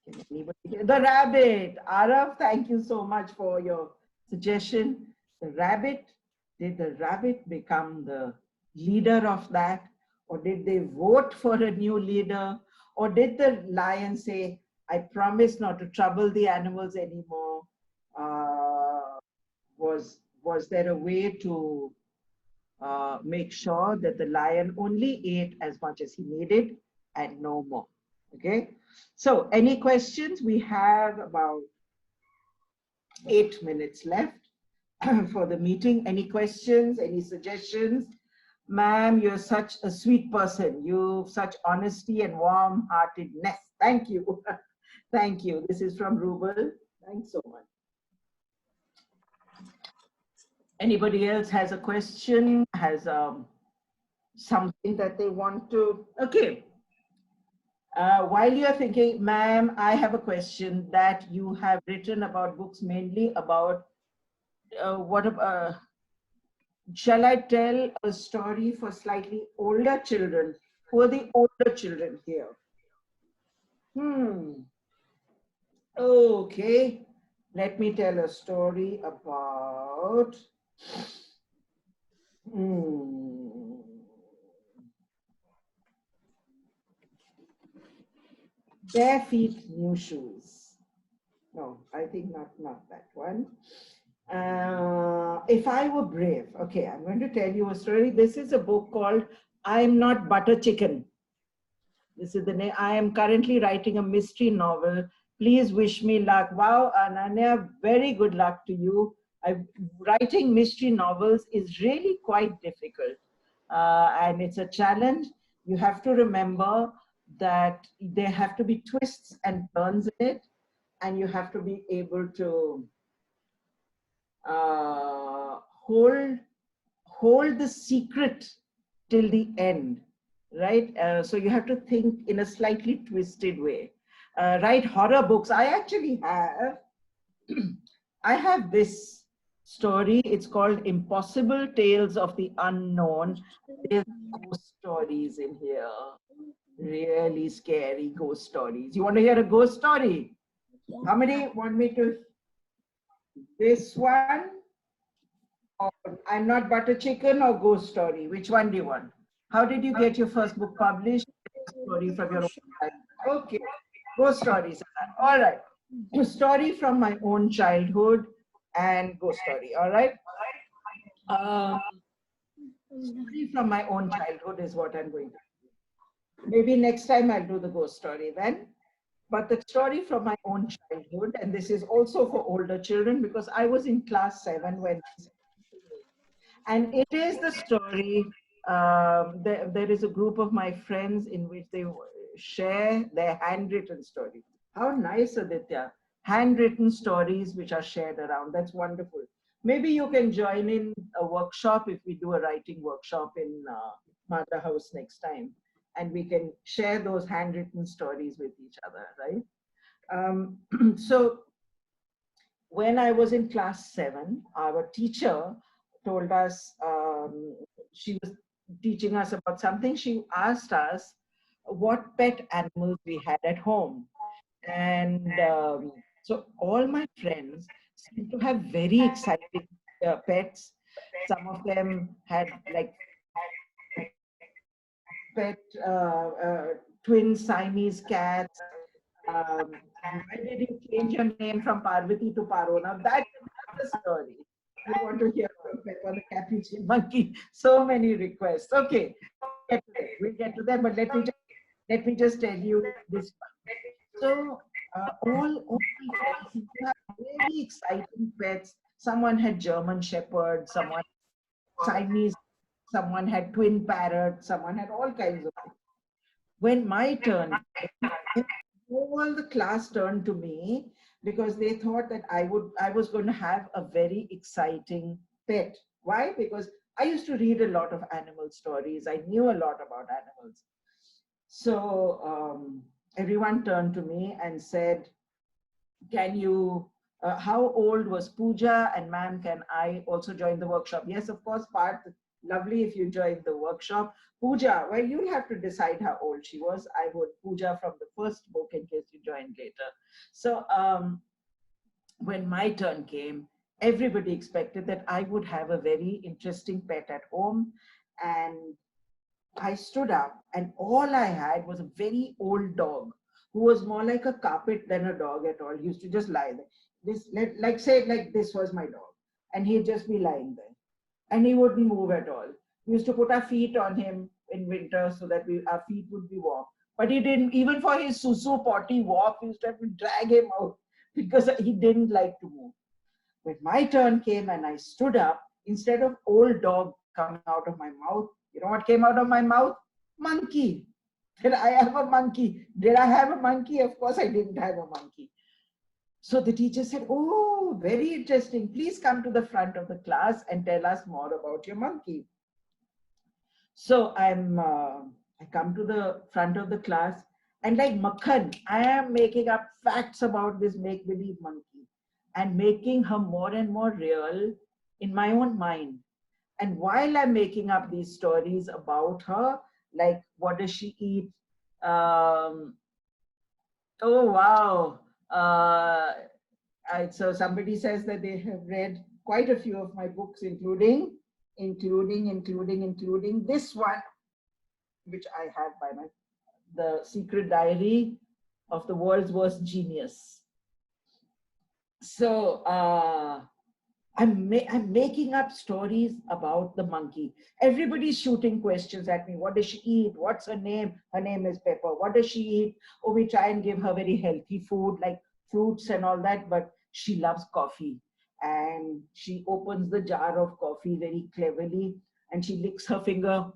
The rabbit. Arav, thank you so much for your suggestion. The rabbit, did the rabbit become the leader of that? Or did they vote for a new leader? Or did the lion say, I promise not to trouble the animals anymore? Uh, was there a way to make sure that the lion only ate as much as he needed and no more? Okay, so any questions? We have about 8 minutes left for the meeting. Any questions, any suggestions? Ma'am, you're such a sweet person. You've such honesty and warm-heartedness. Thank you. Thank you. This is from Rubel. Thanks so much. Anybody else has a question, has something that they want to? Okay. While you're thinking, ma'am, I have a question that you have written about books mainly about shall I tell a story for slightly older children? Who are the older children here? Okay, let me tell a story about bare feet, new shoes. No, I think not that one. If I Were Brave. Okay, I'm going to tell you a story. This is a book called I'm Not Butter Chicken. This is the name. I am currently writing a mystery novel. Please wish me luck. Wow, Ananya, very good luck to you. Writing mystery novels is really quite difficult. And it's a challenge. You have to remember that there have to be twists and turns in it. And you have to be able to hold the secret till the end, right? So you have to think in a slightly twisted way. Write horror books. I actually have, I have this story. It's called Impossible Tales of the Unknown. There's ghost stories in here. Really scary ghost stories. You want to hear a ghost story? How many want me to? This one? Or I'm Not Butter Chicken or Ghost Story? Which one do you want? How did you get your first book published? Story from your own childhood. Okay, ghost stories. All right. A story from my own childhood and ghost story. All right. Story from my own childhood is what I'm going to do. Maybe next time I'll do the ghost story then. But the story from my own childhood, and this is also for older children because I was in class 7 when this. And it is the story, there is a group of my friends in which they share their handwritten story. How nice, Aditya. Handwritten stories which are shared around. That's wonderful. Maybe you can join in a workshop if we do a writing workshop in Majha House next time. And we can share those handwritten stories with each other, right? So when I was in class 7, our teacher told us, she was teaching us about something. She asked us what pet animals we had at home. And so all my friends seemed to have very exciting pets. Some of them had like pet twin Siamese cats. Why did you change your name from Parvati to Paro? Now that's another story. I want to hear from Peppa the Capuchin Monkey. So many requests. Okay, we'll get to that, but let me just tell you this one. So all my friends seem to have very exciting pets Someone had German Shepherd, someone Chinese, someone had twin parrots, someone had all kinds of things. When my turn came, all the class turned to me because they thought that I was going to have a very exciting pet. Why? Because I used to read a lot of animal stories. I knew a lot about animals. So everyone turned to me and said, can you, how old was Pooja? And ma'am, can I also join the workshop? Yes, of course, Parth, lovely if you join the workshop. Pooja, well, you'll have to decide how old she was. I would Pooja from the first book in case you joined later. So when my turn came, everybody expected that I would have a very interesting pet at home. And I stood up, and all I had was a very old dog who was more like a carpet than a dog at all. He used to just lie there. Like say, like this was my dog, and he'd just be lying there, and he wouldn't move at all. We used to put our feet on him in winter so that our feet would be warm. But he didn't, even for his susu potty walk, we used to have to drag him out because he didn't like to move. When my turn came and I stood up, instead of old dog coming out of my mouth, you know what came out of my mouth? Monkey. Did I have a monkey? Did I have a monkey? Of course, I didn't have a monkey. So the teacher said, oh, very interesting. Please come to the front of the class and tell us more about your monkey. So I come to the front of the class, and like Makhan, I am making up facts about this make-believe monkey and making her more and more real in my own mind. And while I'm making up these stories about her, like what does she eat? Um, oh wow! So somebody says that they have read quite a few of my books, including this one, which I have by my The Secret Diary of the World's Worst Genius. So I'm making up stories about the monkey. Everybody's shooting questions at me. What does she eat? What's her name? Her name is Pepper. What does she eat? Oh, we try and give her very healthy food like fruits and all that, but she loves coffee. And she opens the jar of coffee very cleverly, and she licks her finger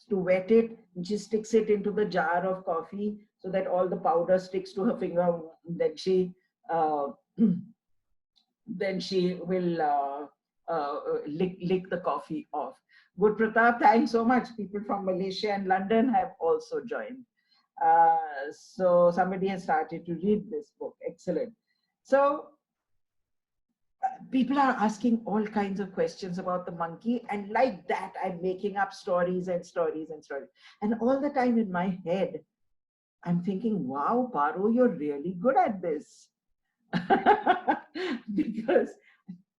to wet it, and she sticks it into the jar of coffee so that all the powder sticks to her finger. Then uh, she will lick the coffee off. Good Pratap, thanks so much. People from Malaysia and London have also joined. So somebody has started to read this book. Excellent. So people are asking all kinds of questions about the monkey, and like that, I'm making up stories and stories and stories. And all the time in my head, I'm thinking, wow, Paro, you're really good at this. Because,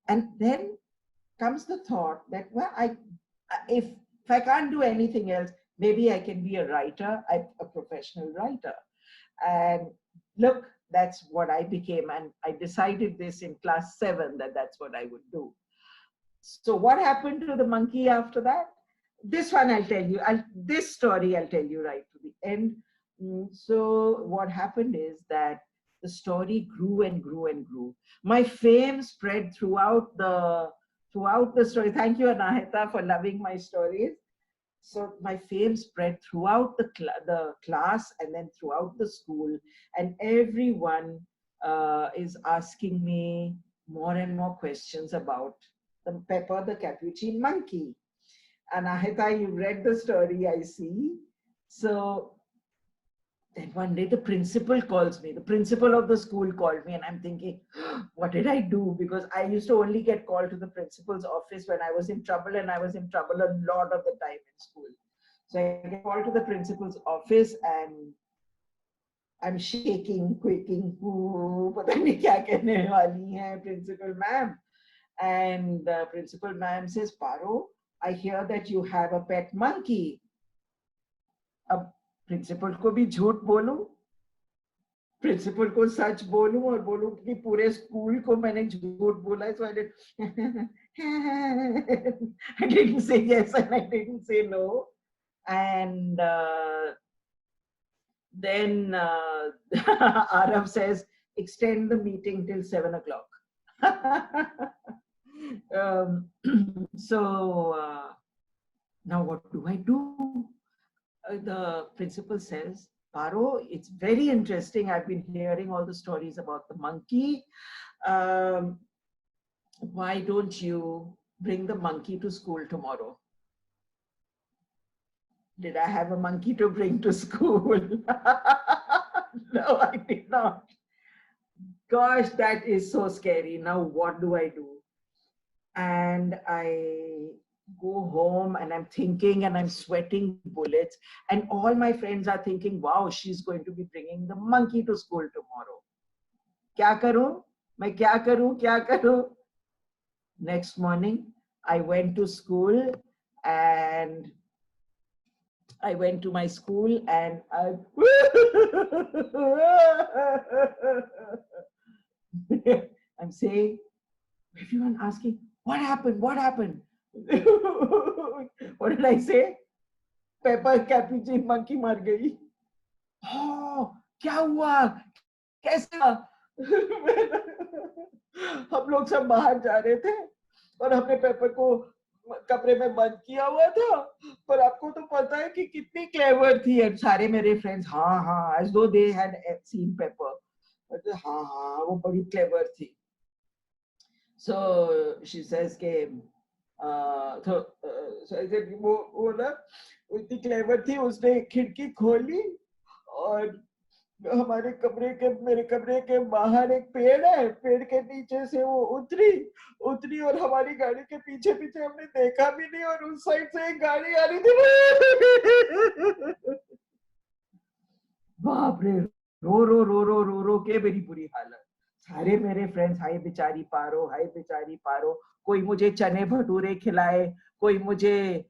and then comes the thought that, well, if I can't do anything else, maybe I can be a writer, a professional writer. And look, that's what I became. And I decided this in class 7 that that's what I would do. So what happened to the monkey after that? This one I'll tell you. This story I'll tell you right to the end. So what happened is that the story grew and grew and grew. My fame spread throughout the story. Thank you, Anahita, for loving my stories. So my fame spread throughout the class and then throughout the school, and everyone is asking me more and more questions about the Pepper the Capuchin monkey. And Ahita, you read the story, I see. So then one day the principal calls me. The principal of the school called me, and I'm thinking, what did I do? Because I used to only get called to the principal's office when I was in trouble, and I was in trouble a lot of the time in school. So I get called to the principal's office, and I'm shaking, quaking. पता नहीं क्या कहने वाली है principal ma'am. And the principal ma'am says, Paro, I hear that you have a pet monkey. अब principal को भी झूठ बोलूं, प्रिंसिपल को सच बोलूं, और बोलूं कि पूरे स्कूल को मैंने झूठ बोला है. So I didn't say yes and I didn't say no. And then Arav says, extend the meeting till 7 o'clock. So now what do I do? The principal says, Paro, it's very interesting. I've been hearing all the stories about the monkey. Um, why don't you bring the monkey to school tomorrow? Did I have a monkey to bring to school? No, I did not. Gosh, that is so scary. Now, what do I do? And I go home and I'm thinking and I'm sweating bullets. And all my friends are thinking, wow, she's going to be bringing the monkey to school tomorrow. Kya karu? Main kya karu? Kya karu? Next morning, I went to school and I went to my school and I I'm saying, everyone asking, what happened? What happened? What did I say? Pepper Capuchin monkey मर गई. Oh, क्या हुआ? कैसे हुआ? हम लोग सब बाहर जा रहे थे और हमने पेपर को कमरे में बंद किया हुआ था, पर आपको तो पता है कि कितनी क्लेवर थी. और सारे मेरे फ्रेंड्स हाँ हाँ as though they had seen Pepper. हाँ हाँ वो बड़ी क्लेवर थी. So she says कि so I said वो ना इतनी क्लेवर थी, उसने खिड़की खोली और हमारे कमरे के मेरे कमरे के बाहर एक पेड़ है, पेड़ के नीचे से वो उतरी और हमारी गाड़ी के पीछे पीछे हमने देखा भी नहीं और उस साइड से एक गाड़ी आ रही थी. बाप रे, रो के मेरी बुरी हालत. सारे मेरे फ्रेंड्स हाय बेचारी पारो, कोई मुझे चने भटूरे खिलाए, कोई मुझे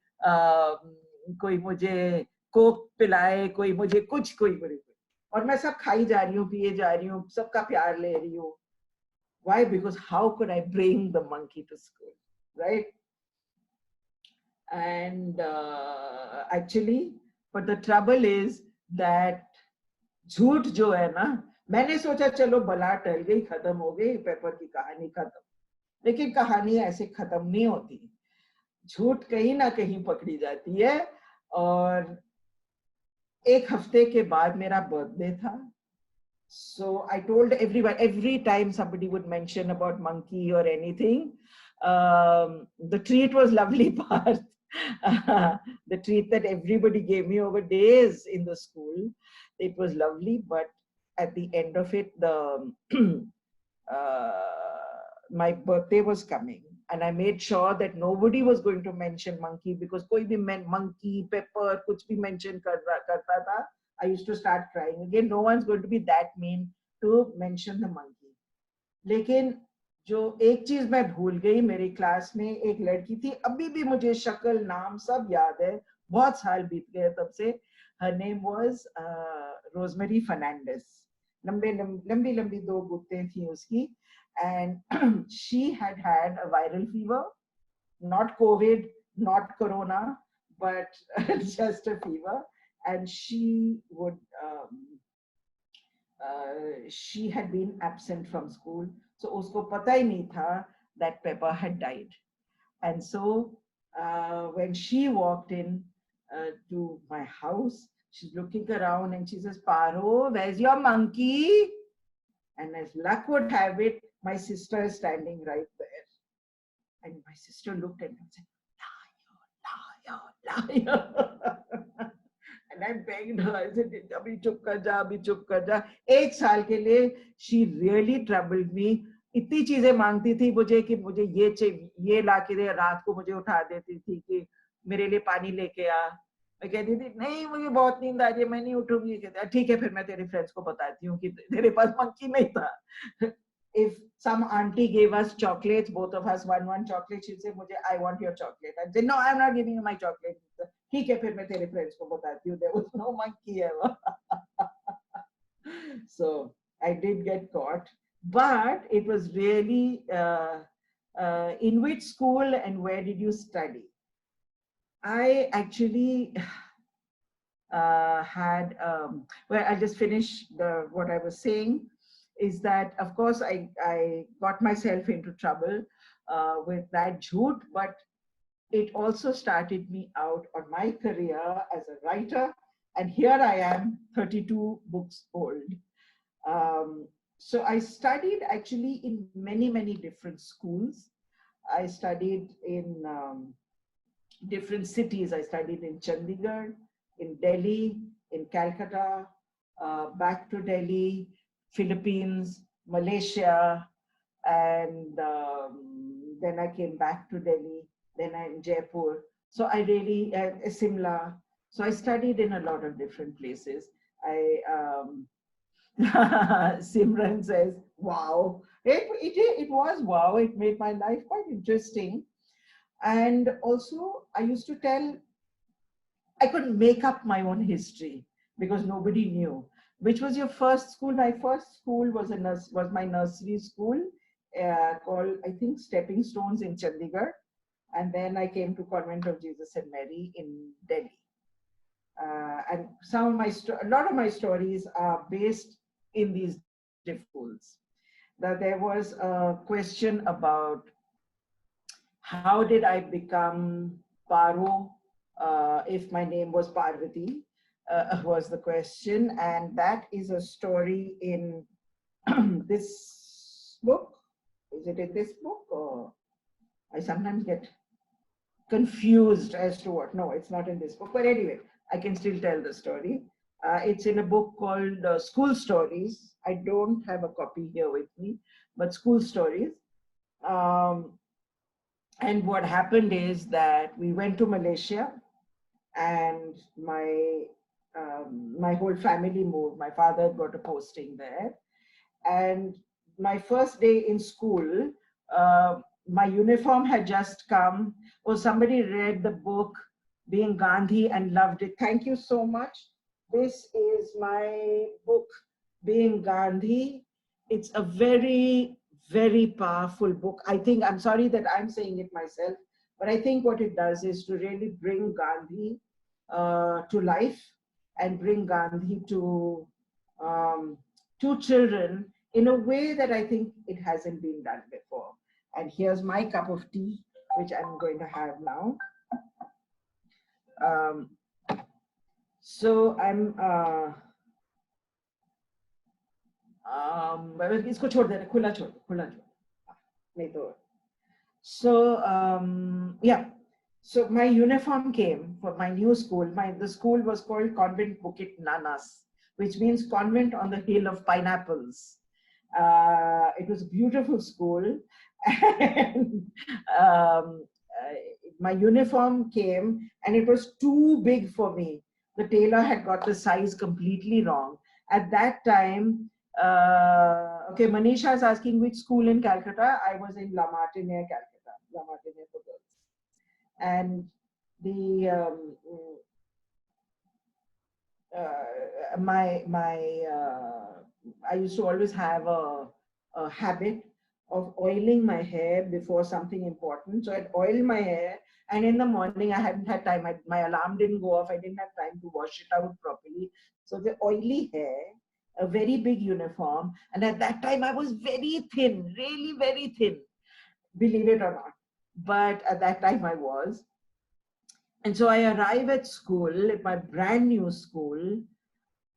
कोक पिलाए, कोई मुझे कुछ, कोई मुझे, और मैं सब खाई जा रही हूँ, पिए जा रही हूँ, सबका प्यार ले रही हूँ. Why? Because how could I bring the monkey to school, right? And actually, but the trouble is that झूठ जो है ना, मैंने सोचा चलो बला टल गई, खत्म हो गई, पेपर की कहानी खत्म. लेकिन कहानी ऐसे खत्म नहीं होती. झूठ कहीं ना कहीं पकड़ी जाती है. और एक हफ्ते के बाद मेरा बर्थडे था. So I told everyone, every time somebody would mention about monkey or anything, the treat was lovely part. The treat that everybody gave me over days in the school, it was lovely. But at the end of it, my birthday was coming, and I made sure that nobody was going to mention monkey, because koi bhi monkey, pepper, kuch bhi mention karta tha, I used to start crying. Again, no one's going to be that mean to mention the monkey. लेकिन जो एक चीज मैं भूल गई, मेरी class में एक लड़की थी, अभी भी मुझे शक्ल नाम सब याद है, बहुत साल बीत गए तब से. Her name was Rosemary Fernandez. लंबी लंबी दो गुत्ते थी उसकी. And she had a viral fever, not COVID, not corona, but just a fever. And she had been absent from school, so usko pata hi nahi tha that Pepper had died. And so when she walked in to my house, she's looking around and she says, Paro, where's your monkey? And as luck would have it, my sister is standing right there. And my sister looked at me and said, liar, liar, liar. And I begged her, I said, abhi chup kar ja, abhi chup kar ja. एक साल के लिए she really troubled me. इतनी चीजें मांगती थी मुझे कि मुझे ये ला के दे, रात को मुझे उठा देती थी कि मेरे लिए पानी लेके आ. मैं कहती थी नहीं मुझे बहुत नींद आ रही है, मैं नहीं उठूंगी. कहते ठीक है, फिर मैं तेरे फ्रेंड्स को बताती हूँ कि तेरे पास मंकी नहीं था. If some auntie gave us chocolates, both of us one chocolate, she'd say, "Mujhe, I want your chocolate." I said, "No, I'm not giving you my chocolate." ठीक है, फिर मैं तेरे friends को बताती हूँ. There was no monkey ever. So I did get caught, but it was really in which school and where did you study? I actually had well, I'll just finish what I was saying. Is that of course I got myself into trouble with that jhoot, but it also started me out on my career as a writer. And here I am, 32 books old. Um, so I studied actually in many, many different schools. I studied in different cities. I studied in Chandigarh, in Delhi, in Calcutta, back to Delhi, Philippines, Malaysia, and then I came back to Delhi, then I'm in Jaipur. So I really, Simla. So I studied in a lot of different places. Simran says, wow. It was wow. It made my life quite interesting. And also, I used to tell, I couldn't make up my own history because nobody knew. Which was your first school? My first school was my nursery school called, I think, Stepping Stones in Chandigarh. And then I came to Convent of Jesus and Mary in Delhi. And a lot of my stories are based in these different schools. Now, there was a question about how did I become Paro if my name was Parvati, was the question. And that is a story in this book. Is it in this book? Or I sometimes get confused as to what. No, it's not in this book. But anyway, I can still tell the story. It's in a book called School Stories. I don't have a copy here with me, but School Stories. Um, and what happened is that we went to Malaysia, and my whole family moved. My father got a posting there, and my first day in school, my uniform had just come. Oh, somebody read the book Being Gandhi and loved it. Thank you so much. This is my book, Being Gandhi. It's a very, very powerful book. I think, I'm sorry that I'm saying it myself, but I think what it does is to really bring Gandhi to life and bring Gandhi to children in a way that I think it hasn't been done before. And here's my cup of tea, which I'm going to have now. So I'm इसको छोड़ देना, खुला छोड़, नहीं तो. So yeah, so my uniform came for my new school. The school was called Convent Bukit Nanas, which means convent on the hill of pineapples. It was a beautiful school, and my uniform came, and it was too big for me. The tailor had got the size completely wrong. At that time, okay, Manisha is asking which school in Calcutta. I was in La Martiniere, Calcutta, La Martiniere for girls. And I used to always have a habit of oiling my hair before something important. So I'd oil my hair, and in the morning I hadn't had time. My alarm didn't go off. I didn't have time to wash it out properly. So the oily hair, a very big uniform, and at that time I was very thin, really very thin, believe it or not. But at that time I was. And so I arrive at school, at my brand new school,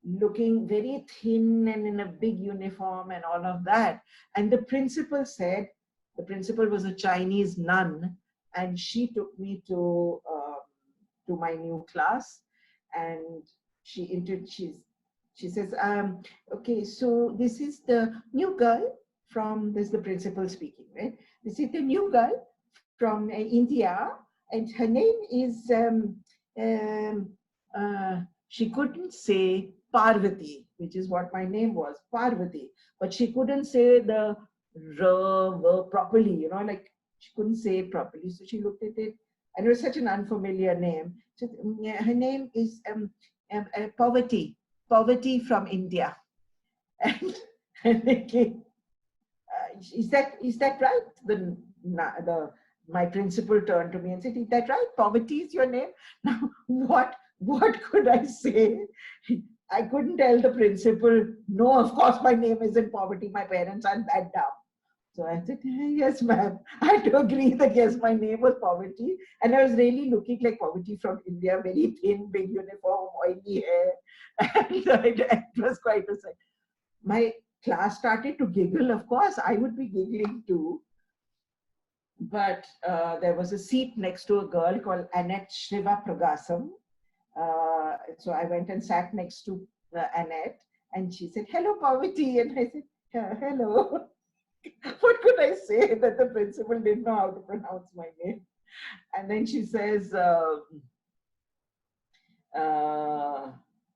looking very thin and in a big uniform and all of that. And the principal said, the principal was a Chinese nun, and she took me to my new class, and she says, okay, so this is the new girl from, this is the principal speaking, right? This is the new girl from India, and her name is, she couldn't say Parvati, which is what my name was, Parvati, but she couldn't say the R properly, you know, like she couldn't say it properly. So she looked at it, and it was such an unfamiliar name. So, her name is Poverty from India. And thinking, is that right? My principal turned to me and said, is that right? Poverty is your name? Now, what could I say? I couldn't tell the principal, no, of course my name isn't Poverty. My parents aren't that dumb. So I said, yes, ma'am. I had to agree that yes, my name was Poverty. And I was really looking like Poverty from India, very thin, big uniform, oily hair. And it was quite a sight. My class started to giggle. Of course, I would be giggling too. But there was a seat next to a girl called Annette Shriva Pragasam. So I went and sat next to Annette, and she said, hello, Poverty. And I said, hello. What could I say that the principal didn't know how to pronounce my name? And then she says,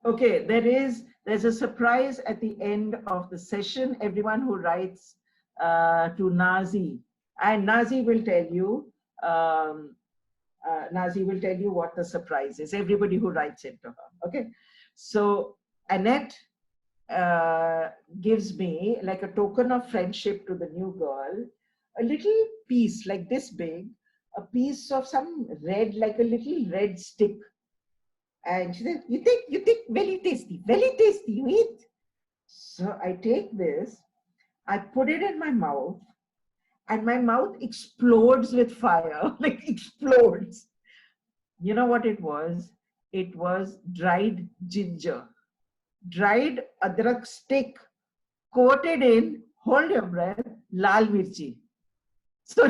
okay, there's a surprise at the end of the session. Everyone who writes to Nazi, and Nazi will tell you, what the surprise is. Everybody who writes it to her. Okay, so Annette gives me, like a token of friendship to the new girl, a little piece like this big, a piece of some red, like a little red stick. And she said, you think, very tasty, you eat. So I take this, I put it in my mouth, and my mouth explodes with fire, like explodes. You know what it was? It was dried ginger, dried adrak stick, coated in, hold your breath, lal mirchi. So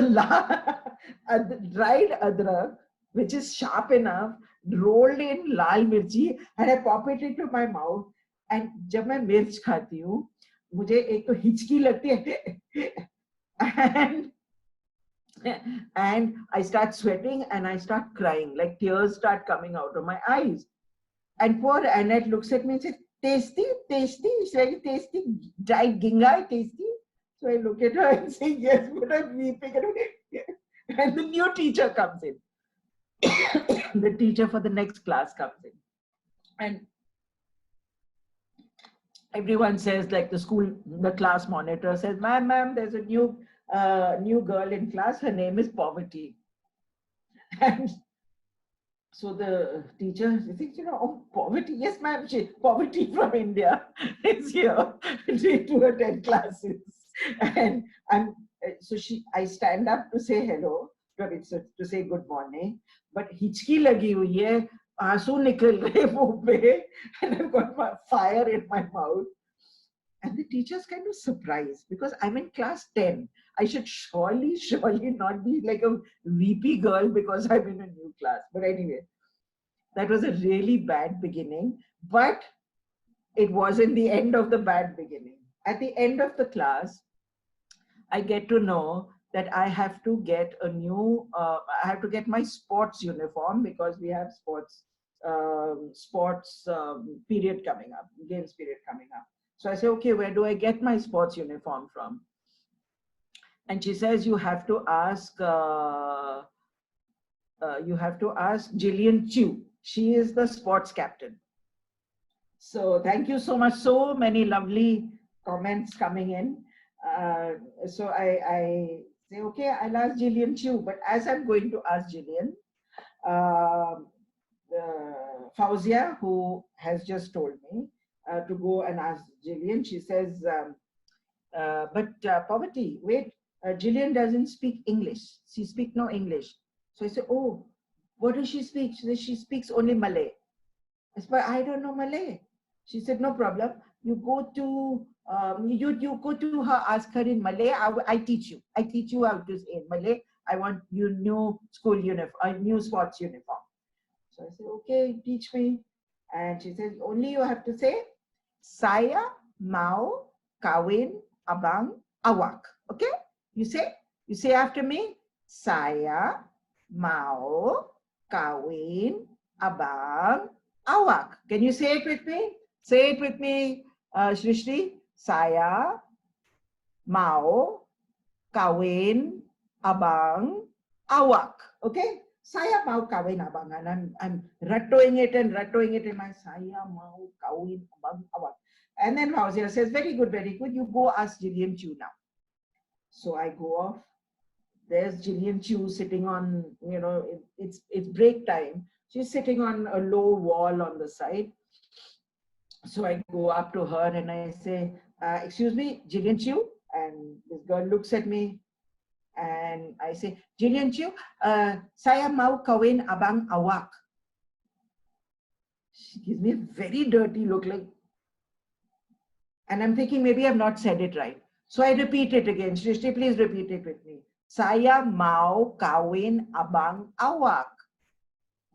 dried adrak, which is sharp enough, rolled in lal mirchi, and I pop it into my mouth. And जब मैं मिर्च खाती हूँ, मुझे एक तो हिचकी लगती है, and I start sweating and I start crying, like tears start coming out of my eyes. And poor Annette looks at me and says, tasty, it's very tasty, dried gingai, tasty. So I look at her and say, yes, but I'm weeping. And the new teacher comes in. The teacher for the next class comes in. And everyone says, like the class monitor says, ma'am, there's a new girl in class. Her name is Poverty. And so the teacher thinks, oh, Poverty. Yes, ma'am, Poverty from India is here to attend classes. And I stand up to say hello, to say good morning, but हिचकी लगी हुई है, आंसू निकल रहे मुंह पे, and I've got my fire in my mouth. And the teacher's kind of surprised because I'm in class 10. I should surely not be like a weepy girl because I'm in a new class. But anyway, that was a really bad beginning, but it wasn't the end of the bad beginning. At the end of the class, I get to know that I have to get I have to get my sports uniform because we have sports period coming up, games period coming up. So I say, okay, where do I get my sports uniform from? And she says, you have to ask Jillian Chu. She is the sports captain. So thank you so much. So many lovely comments coming in. So I say, okay, I'll ask Jillian Chu. But as I'm going to ask Jillian, Fauzia, who has just told me to go and ask Jillian, she says, but Poverty, wait, Jillian doesn't speak English. She speaks no English. So I say, oh, what does she speak? She says, she speaks only Malay. I said, but I don't know Malay. She said, no problem. You go to you go to her, ask her in Malay. I teach you. I teach you how to say in Malay. I want you new school uniform, new sports uniform. So I said, okay, teach me. And she says, only you have to say, saya mau kawin abang awak. Okay? You say after me, saya mau kawin abang awak. Can you say it with me? Say it with me, Shrishti. Saya mau kawin abang awak. Okay? Saya mau kawin abang. And I'm rattoing it in my saya mau kawin abang awak. And then Fauzia says, very good, very good. You go ask Jillian Chu now. So I go off. There's Jillian Chu sitting on, it's break time. She's sitting on a low wall on the side. So I go up to her and I say, excuse me, Jillian Chu? And this girl looks at me and I say, Jillian Chiu, saya mau kawin abang awak. She gives me a very dirty look, like, and I'm thinking maybe I've not said it right. So I repeat it again. Shrishti, please repeat it with me. Saya mau kawin abang awak.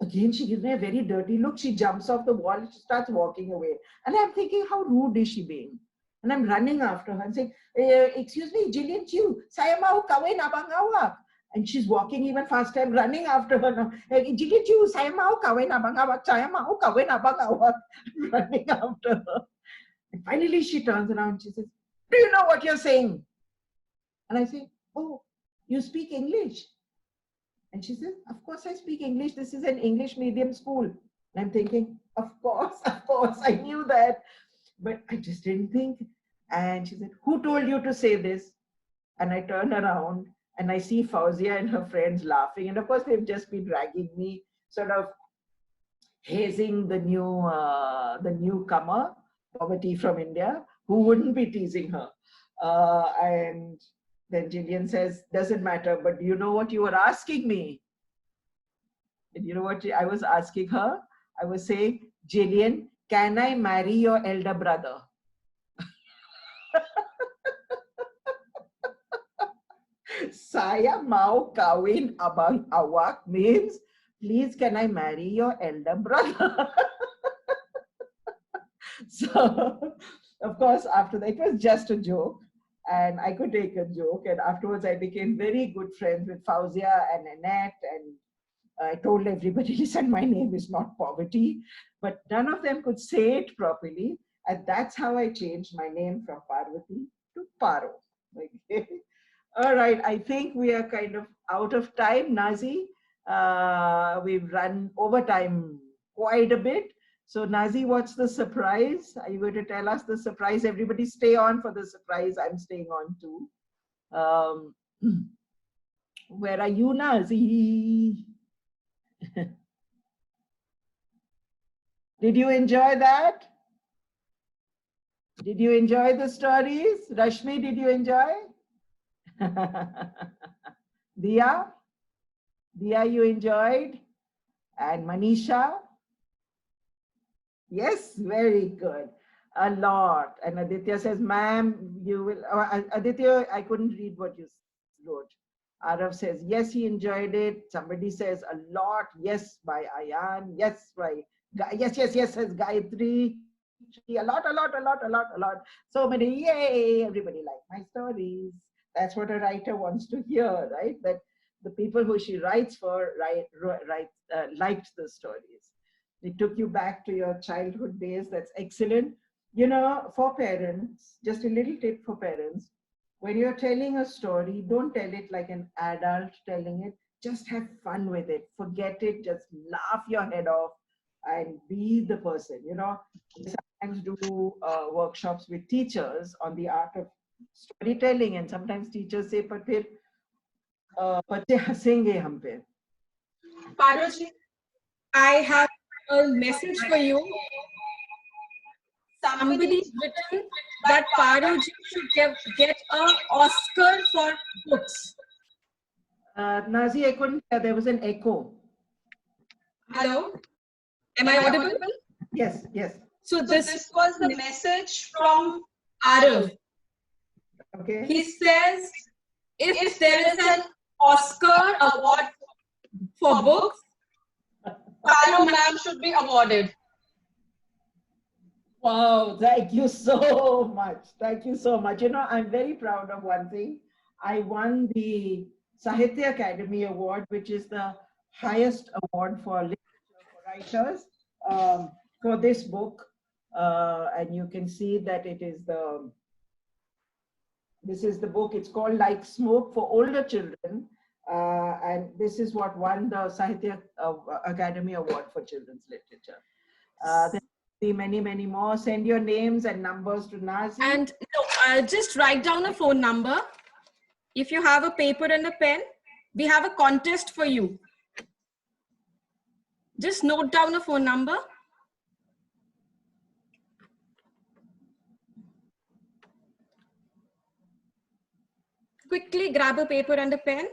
Again, she gives me a very dirty look. She jumps off the wall. She starts walking away. And I'm thinking, how rude is she being? And I'm running after her and saying, excuse me, Jillian Chiu, saya mau kawin abang awak. And she's walking even faster. I'm running after her now. Jillian Chiu, saya mau kawin abang awak. Saya mau kawin abang awak. Running after her. And finally, she turns around. She says, do you know what you're saying? And I say, oh, you speak English? And she says, of course I speak English. This is an English medium school. And I'm thinking, of course, I knew that. But I just didn't think. And she said, who told you to say this? And I turn around and I see Fauzia and her friends laughing. And of course, they've just been dragging me, sort of hazing the newcomer, poverty from India, who wouldn't be teasing her. And then Jillian says, doesn't matter, but do you know what you were asking me? And you know what I was asking her? I was saying, Jillian, can I marry your elder brother? Saya mau kawin abang awak means, please can I marry your elder brother? So, of course, after that, it was just a joke. And I could take a joke. And afterwards, I became very good friends with Fauzia and Annette. And I told everybody, listen, my name is not poverty. But none of them could say it properly. And that's how I changed my name from Parvati to Paro. Okay. All right. I think we are kind of out of time, Nazi. We've run over time quite a bit. So Nazi, what's the surprise? Are you going to tell us the surprise? Everybody stay on for the surprise. I'm staying on too. Where are you, Nazi? Did you enjoy that? Did you enjoy the stories? Rashmi, did you enjoy? Dia? Dia, you enjoyed? And Manisha? Yes, very good. A lot. And Aditya says, ma'am, you will, Aditya, I couldn't read what you wrote. Arav says, yes, he enjoyed it. Somebody says, a lot. Yes, by Ayan. Yes, by, yes, says Gayatri. A lot. So many, yay, everybody liked my stories. That's what a writer wants to hear, right? That the people who she writes for liked the stories. It took you back to your childhood days. That's excellent. You know, for parents, just a little tip for parents, when you're telling a story, don't tell it like an adult telling it. Just have fun with it. Forget it. Just laugh your head off and be the person. You know, we sometimes do workshops with teachers on the art of storytelling, and sometimes teachers say, "But फिर बच्चे हंसेंगे हम पे." Paroji, I have a message for you. Somebody's written that Paroji should get an Oscar for books. Nazi, I couldn't hear. There was an echo. Hello? Am I audible? Yes. So this was the message from Arav. Okay. He says, if there is an Oscar award for books, Paro ma'am should be awarded. Wow, thank you so much. Thank you so much. You know, I'm very proud of one thing. I won the Sahitya Academy Award, which is the highest award for literature for writers, for this book. And you can see that it is this is the book. It's called Like Smoke for older children. And this is what won the Sahitya Academy Award for children's literature. There will be many more. Send your names and numbers to Nazi. And just write down a phone number. If you have a paper and a pen, we have a contest for you. Just note down a phone number. quickly grab a paper and a pen.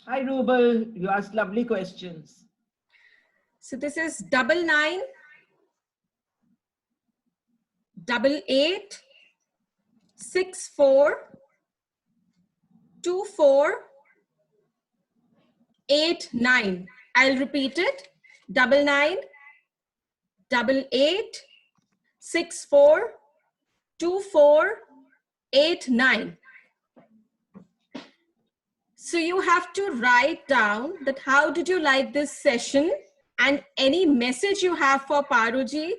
Hi, Rubel. You asked lovely questions. So this is 99 88 64 24 89. I'll repeat it. 99 88 64 24 89. So you have to write down that how did you like this session, and any message you have for Paroji,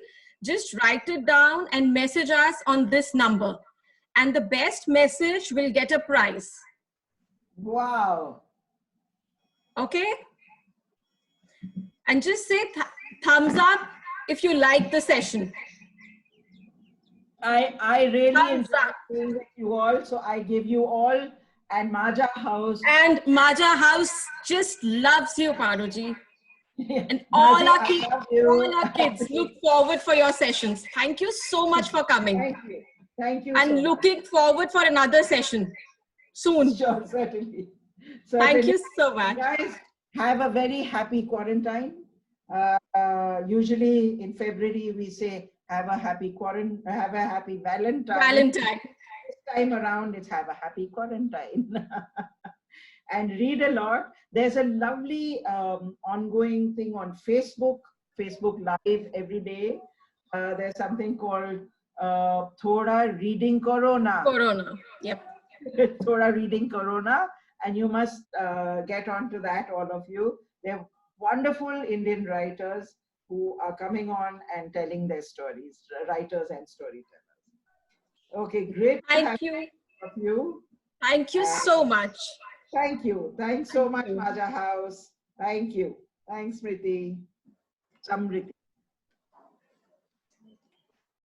just write it down and message us on this number. And the best message will get a prize. Wow. Okay? And just say thumbs up if you like the session. I really Thumbs enjoyed up. being with you all, so I give you all, and Majha House. And Majha House just loves you, Paroji. And Majha, all our kids look forward for your sessions. Thank you so much for coming. Thank you. Thank you. And so looking forward for another session soon. much. Sure, certainly. Thank you so much. Guys, have a very happy quarantine. Usually in February we say have a happy quarantine, have a happy Valentine. Valentine. This time around it's have a happy quarantine. And read a lot. There's a lovely ongoing thing on Facebook Live every day. There's something called Thoda Reading Corona. Corona. Yep. Thoda Reading Corona. And you must get onto that, all of you. They're wonderful Indian writers who are coming on and telling their stories, writers and storytellers. Okay, great. Thank you. Of you. Thank you so much. Thank you. Thanks so much, Majha House. Thank you. Thanks, Smriti. Samriti.